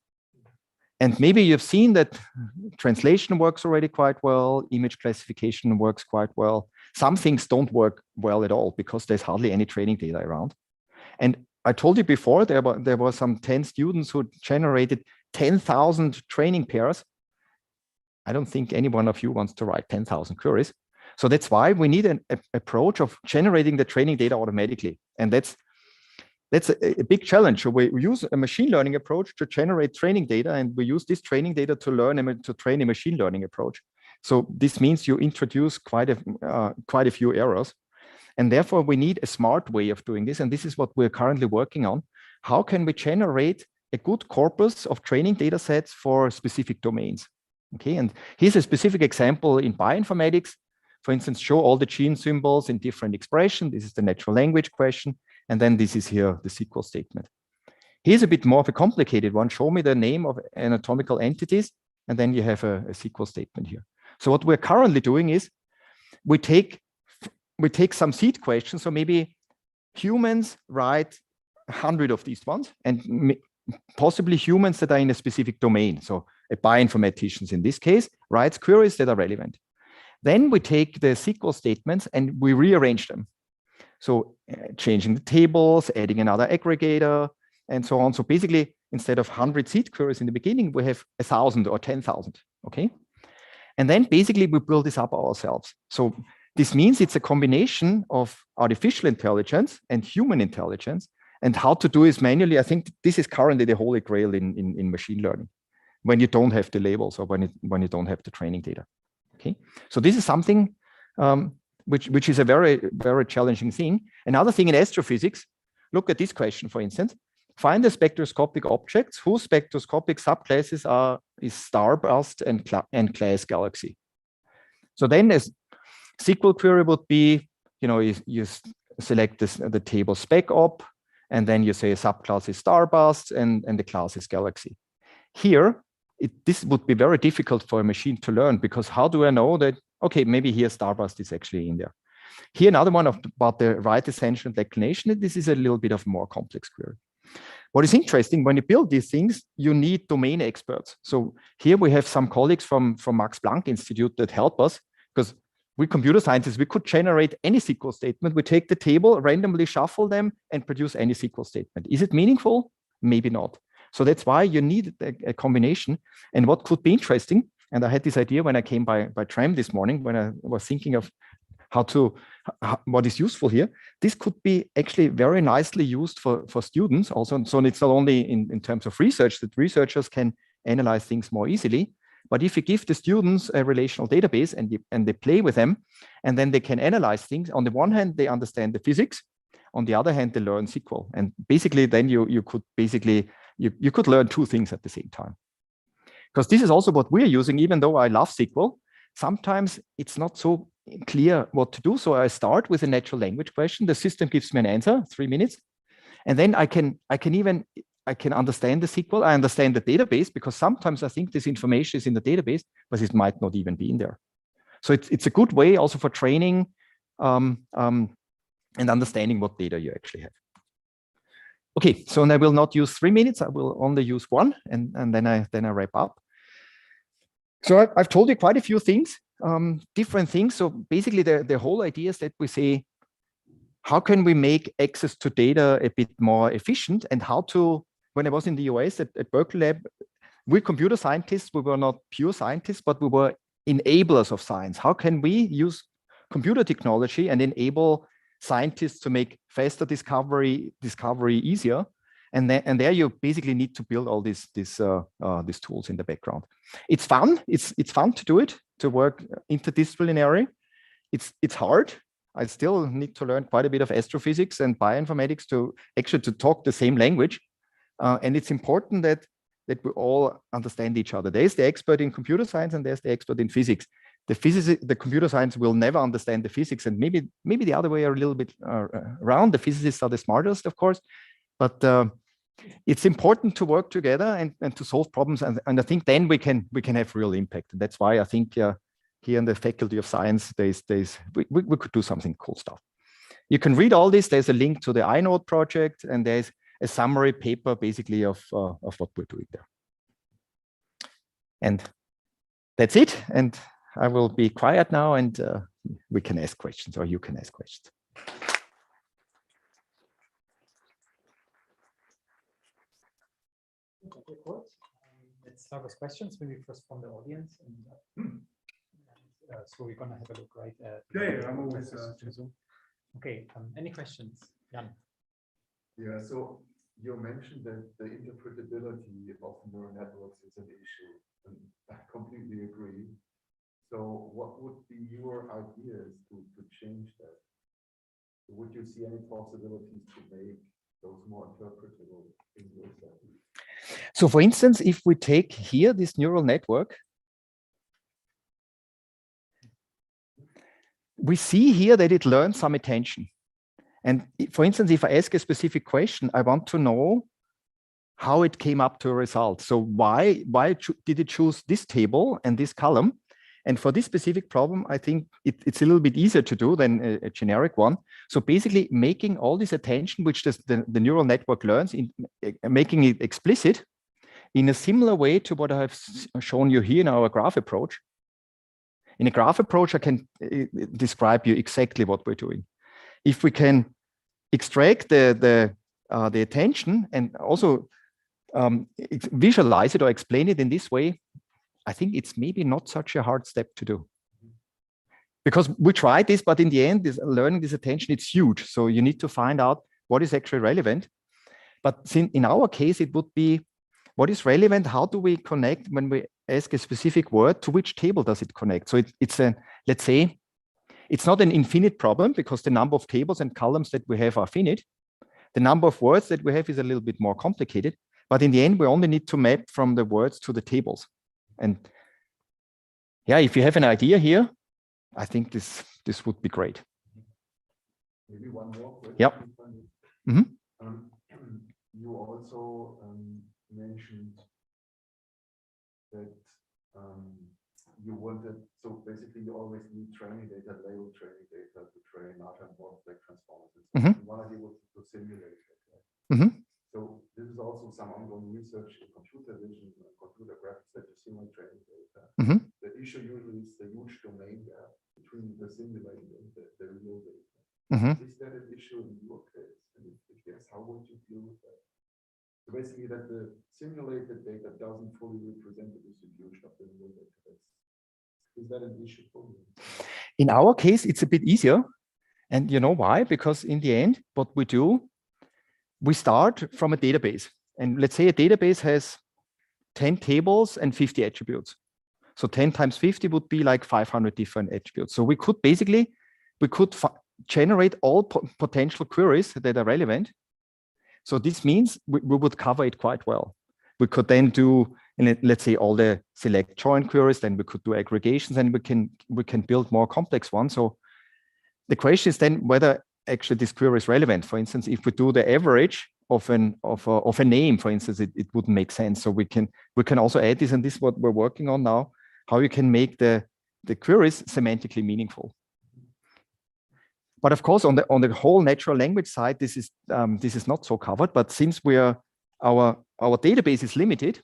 And maybe you've seen that translation works already quite well, image classification works quite well. Some things don't work well at all because there's hardly any training data around. And I told you before, there were some 10 students who generated 10,000 training pairs. I don't think any one of you wants to write 10,000 queries. So that's why we need an approach of generating the training data automatically. And that's a big challenge. So we use a machine learning approach to generate training data, and we use this training data to train a machine learning approach. So this means you introduce quite a few errors. And therefore, we need a smart way of doing this. And this is what we're currently working on. How can we generate a good corpus of training data sets for specific domains? Okay, and here's a specific example in bioinformatics. For instance, show all the gene symbols in different expression. This is the natural language question. And then this is here, the SQL statement. Here's a bit more of a complicated one. Show me the name of anatomical entities. And then you have a SQL statement here. So what we're currently doing is we take some seed questions. So maybe humans write 100 of these ones, and possibly humans that are in a specific domain. So a bioinformatician in this case writes queries that are relevant. Then we take the SQL statements and we rearrange them. So changing the tables, adding another aggregator, and so on. So basically, instead of 100 seed queries in the beginning, we have 1,000 or 10,000, okay? And then basically we build this up ourselves. So this means it's a combination of artificial intelligence and human intelligence, and how to do is manually. I think this is currently the holy grail in machine learning, when you don't have the labels or when you don't have the training data, okay? So this is something which is a very, very challenging thing. Another thing in astrophysics, look at this question, for instance. Find the spectroscopic objects whose spectroscopic subclasses is starburst and class galaxy. So then a SQL query would be, you select the table spec op, and then you say a subclass is starburst and the class is galaxy. Here, this would be very difficult for a machine to learn, because how do I know that, okay, maybe here starburst is actually in there. Here, another one about the right ascension and declination. This is a little bit of a more complex query. What is interesting, when you build these things, you need domain experts. So here we have some colleagues from Max Planck Institute that help us, because we computer scientists, we could generate any SQL statement. We take the table, randomly shuffle them, and produce any SQL statement. Is it meaningful? Maybe not. So that's why you need a combination. And what could be interesting, and I had this idea when I came by tram this morning, when I was thinking of what is useful here. This could be actually very nicely used for students also. So it's not only in terms of research that researchers can analyze things more easily, but if you give the students a relational database and they play with them, and then they can analyze things, on the one hand, they understand the physics, on the other hand, they learn SQL. And basically then you could learn two things at the same time. Because this is also what we're using. Even though I love SQL, sometimes it's not so clear what to do. So I start with a natural language question. The system gives me an answer, 3 minutes. And then I can understand the SQL. I understand the database, because sometimes I think this information is in the database, but it might not even be in there. So it's a good way also for training and understanding what data you actually have. Okay, so I will not use 3 minutes. I will only use 1, and then I wrap up. So I've told you quite a few things, different things. So basically the whole idea is that we say, how can we make access to data a bit more efficient? And how to, when I was in the US at Berkeley Lab, we're computer scientists. We were not pure scientists, but we were enablers of science. How can we use computer technology and enable scientists to make faster discovery easier? And there you basically need to build all these tools in the background. It's fun. It's fun to do it, to work interdisciplinary. It's hard. I still need to learn quite a bit of astrophysics and bioinformatics to actually talk the same language. And it's important that we all understand each other. There's the expert in computer science and there's the expert in physics. The computer science will never understand the physics, and maybe the other way are a little bit around. The physicists are the smartest, of course, but it's important to work together and to solve problems. And I think then we can have real impact. And that's why I think here in the Faculty of Science, we could do something cool stuff. You can read all this. There's a link to the iNode project, and there's a summary paper basically of what we're doing there. And that's it. And I will be quiet now, and we can ask questions, or you can ask questions. Okay, cool. Let's start with questions, maybe first from the audience. And, so we're going to have a look right at I'm always Zoom. Okay, any questions? Jan? Yeah, so you mentioned that the interpretability of neural networks is an issue, and I completely agree. So what would be your ideas to change that? Would you see any possibilities to make those more interpretable in your setting? So for instance, if we take here this neural network, we see here that it learns some attention. And for instance, if I ask a specific question, I want to know how it came up to a result. So why did it choose this table and this column? And for this specific problem, I think it's a little bit easier to do than a generic one. So basically making all this attention, which the neural network learns, making it explicit in a similar way to what I have shown you here in our graph approach. In a graph approach, I can describe you exactly what we're doing. If we can extract the attention and also visualize it or explain it in this way, I think it's maybe not such a hard step to do. Because we tried this, but in the end, learning this attention, it's huge. So you need to find out what is actually relevant. But in our case, it would be what is relevant. How do we connect when we ask a specific word? To which table does it connect? So it's a, let's say, it's not an infinite problem because the number of tables and columns that we have are finite. The number of words that we have is a little bit more complicated. But in the end, we only need to map from the words to the tables. And yeah, if you have an idea here, I think this would be great. Maybe one more question. Yep. You also mentioned that you wanted, so basically you always need training data, label training data to train large and complex transformers. One idea was to simulate it. Right? So this is also some ongoing research in computer vision and computer graphics that you simulate training data. The issue usually is the huge domain gap between the simulated and the real data. Is that an issue in your case? And if yes, how would you deal with that? So basically that the simulated data doesn't fully represent the distribution of the real data. Is that an issue for you? In our case, it's a bit easier. And you know why? Because in the end, what we do, we start from a database. And let's say a database has 10 tables and 50 attributes. So 10 times 50 would be like 500 different attributes. So we could basically, generate all potential queries that are relevant. So this means we would cover it quite well. We could then do, let's say, all the select join queries, then we could do aggregations, and we can build more complex ones. So the question is then whether actually this query is relevant. For instance, if we do the average of a name, for instance, it wouldn't make sense. So we can also add this, and this is what we're working on now, how you can make the queries semantically meaningful. But of course, on the whole natural language side, this is not so covered. But since our database is limited,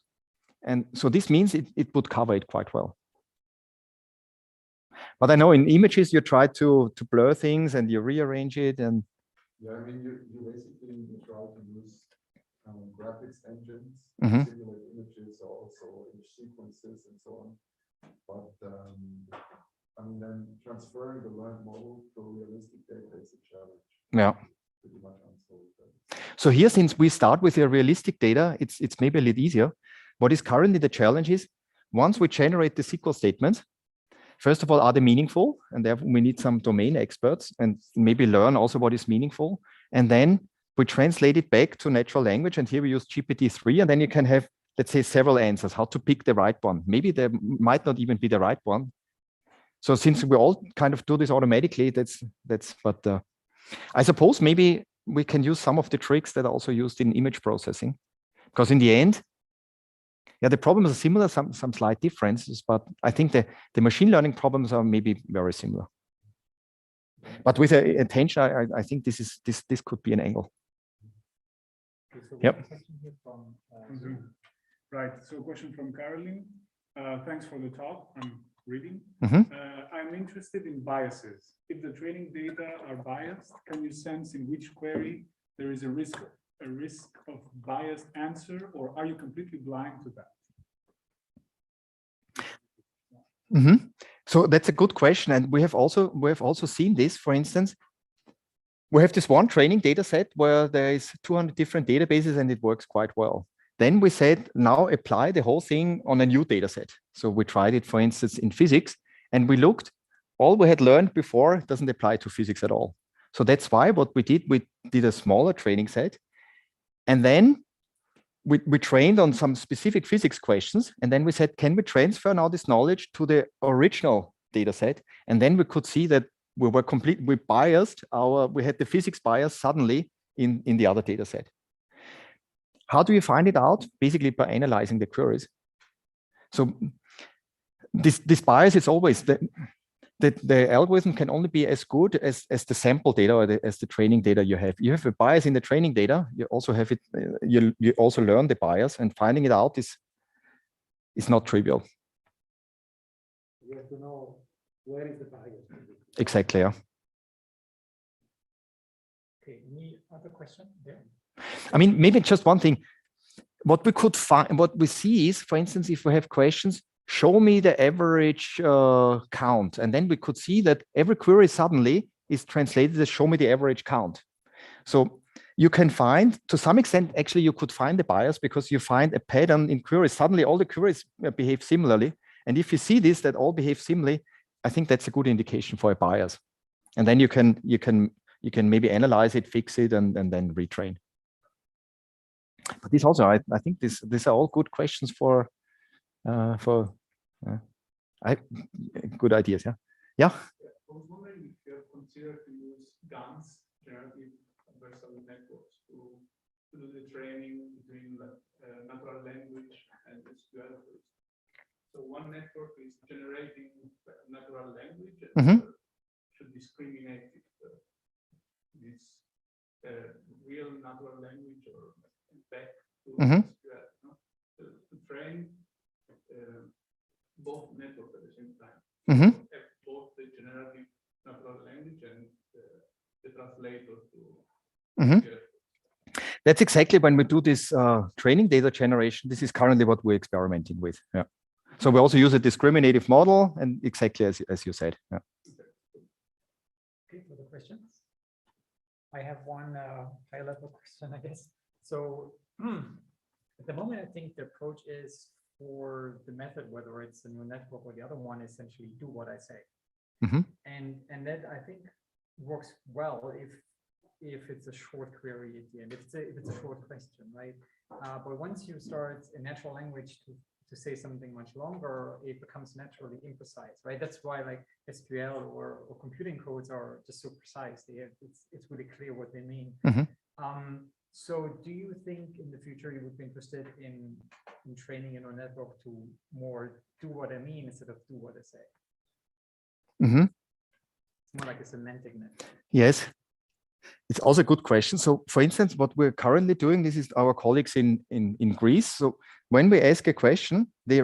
and so this means it would cover it quite well. But I know in images you try to blur things and you rearrange it, and yeah, I mean you basically try to use graphics engines to simulate images, also image sequences and so on. But I mean, then transferring the learned model to realistic data is a challenge. Yeah. Pretty much unsolved. So here, since we start with the realistic data, it's maybe a little easier. What is currently the challenge is, once we generate the SQL statements, first of all, are they meaningful? And therefore we need some domain experts and maybe learn also what is meaningful. And then we translate it back to natural language. And here we use GPT-3, and then you can have, let's say, several answers, how to pick the right one. Maybe there might not even be the right one. So since we all kind of do this automatically, but I suppose maybe we can use some of the tricks that are also used in image processing, because in the end, yeah, the problems are similar, some slight differences, but I think the machine learning problems are maybe very similar. But with attention, I think this could be an angle. Okay, so yep. Question here from, right. So a question from Caroline. Thanks for the talk. I'm reading. I'm interested in biases. If the training data are biased, can you sense in which query there is a risk of biased answer, or are you completely blind to that? So that's a good question, and we have also seen this. For instance, we have this one training data set where there is 200 different databases, and it works quite well. Then we said, now apply the whole thing on a new data set. So we tried it, for instance, in physics, and we looked, all we had learned before doesn't apply to physics at all. So that's why what we did a smaller training set, and then we trained on some specific physics questions, and then we said, can we transfer now this knowledge to the original data set? And then we could see that we biased we had the physics bias suddenly in the other data set. How do you find it out? Basically by analyzing the queries. So this bias is always the algorithm can only be as good as the sample data or as the training data you have. You have a bias in the training data. You also have it. You also learn the bias, and finding it out is not trivial. You have to know where is the bias. Exactly. Yeah. Okay. Any other question there? I mean, maybe just one thing. what we could find, what we see is, for instance, if we have questions, show me the average count. And then we could see that every query suddenly is translated as show me the average count. So you can find, to some extent, actually, you could find the bias because you find a pattern in queries. Suddenly, all the queries behave similarly. And if you see this, that all behave similarly, I think that's a good indication for a bias. And then you can maybe analyze it, fix it, and then retrain. But this also, I think these are all good questions for good ideas. Yeah. Yeah. I was wondering if you have considered to use GANs, generative adversarial networks, to do the training between natural language and SQL. So one network is generating natural language and should discriminate if this real natural language or back to SQL. No? To train both networks at the same time. Have both the generative natural language and the translator to That's exactly when we do this training data generation. This is currently what we're experimenting with. Yeah. So we also use a discriminative model, and exactly as you said. Yeah. Okay, further questions? I have one high-level question, I guess. So at the moment, I think the approach is for the method, whether it's a neural network or the other one, essentially do what I say. And that I think works well if it's a short query at the end, if it's a short question, right? But once you start in natural language to say something much longer, it becomes naturally imprecise, right? That's why like SQL or computing codes are just so precise. It's really clear what they mean. So do you think in the future you would be interested in training a neural network to more do what I mean instead of do what I say? It's more like a semantic network. Yes. It's also a good question. So for instance, what we're currently doing, this is our colleagues in Greece. So when we ask a question, they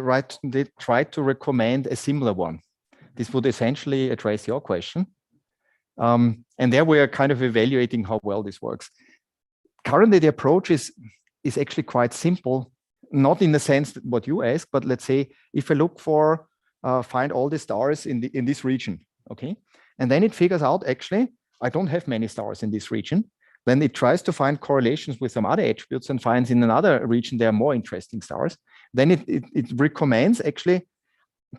try to recommend a similar one. This would essentially address your question. And there we are kind of evaluating how well this works. Currently, the approach is actually quite simple, not in the sense that what you ask, but let's say if I look for, find all the stars in this region, okay? And then it figures out, actually, I don't have many stars in this region. Then it tries to find correlations with some other attributes and finds in another region there are more interesting stars. Then it recommends actually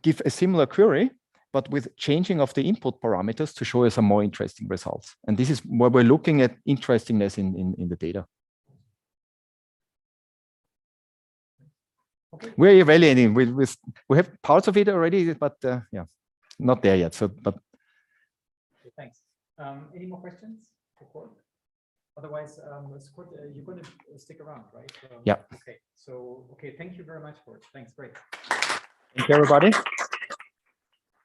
give a similar query, but with changing of the input parameters to show you some more interesting results. And this is where we're looking at interestingness in the data. Okay. We're evaluating. We have parts of it already, but yeah, not there yet. So, but okay, thanks. Any more questions for Kurt? Otherwise, Kurt, you're going to stick around, right? Yeah. Okay. So, okay. Thank you very much for it. Thanks. Great. Thank you, everybody.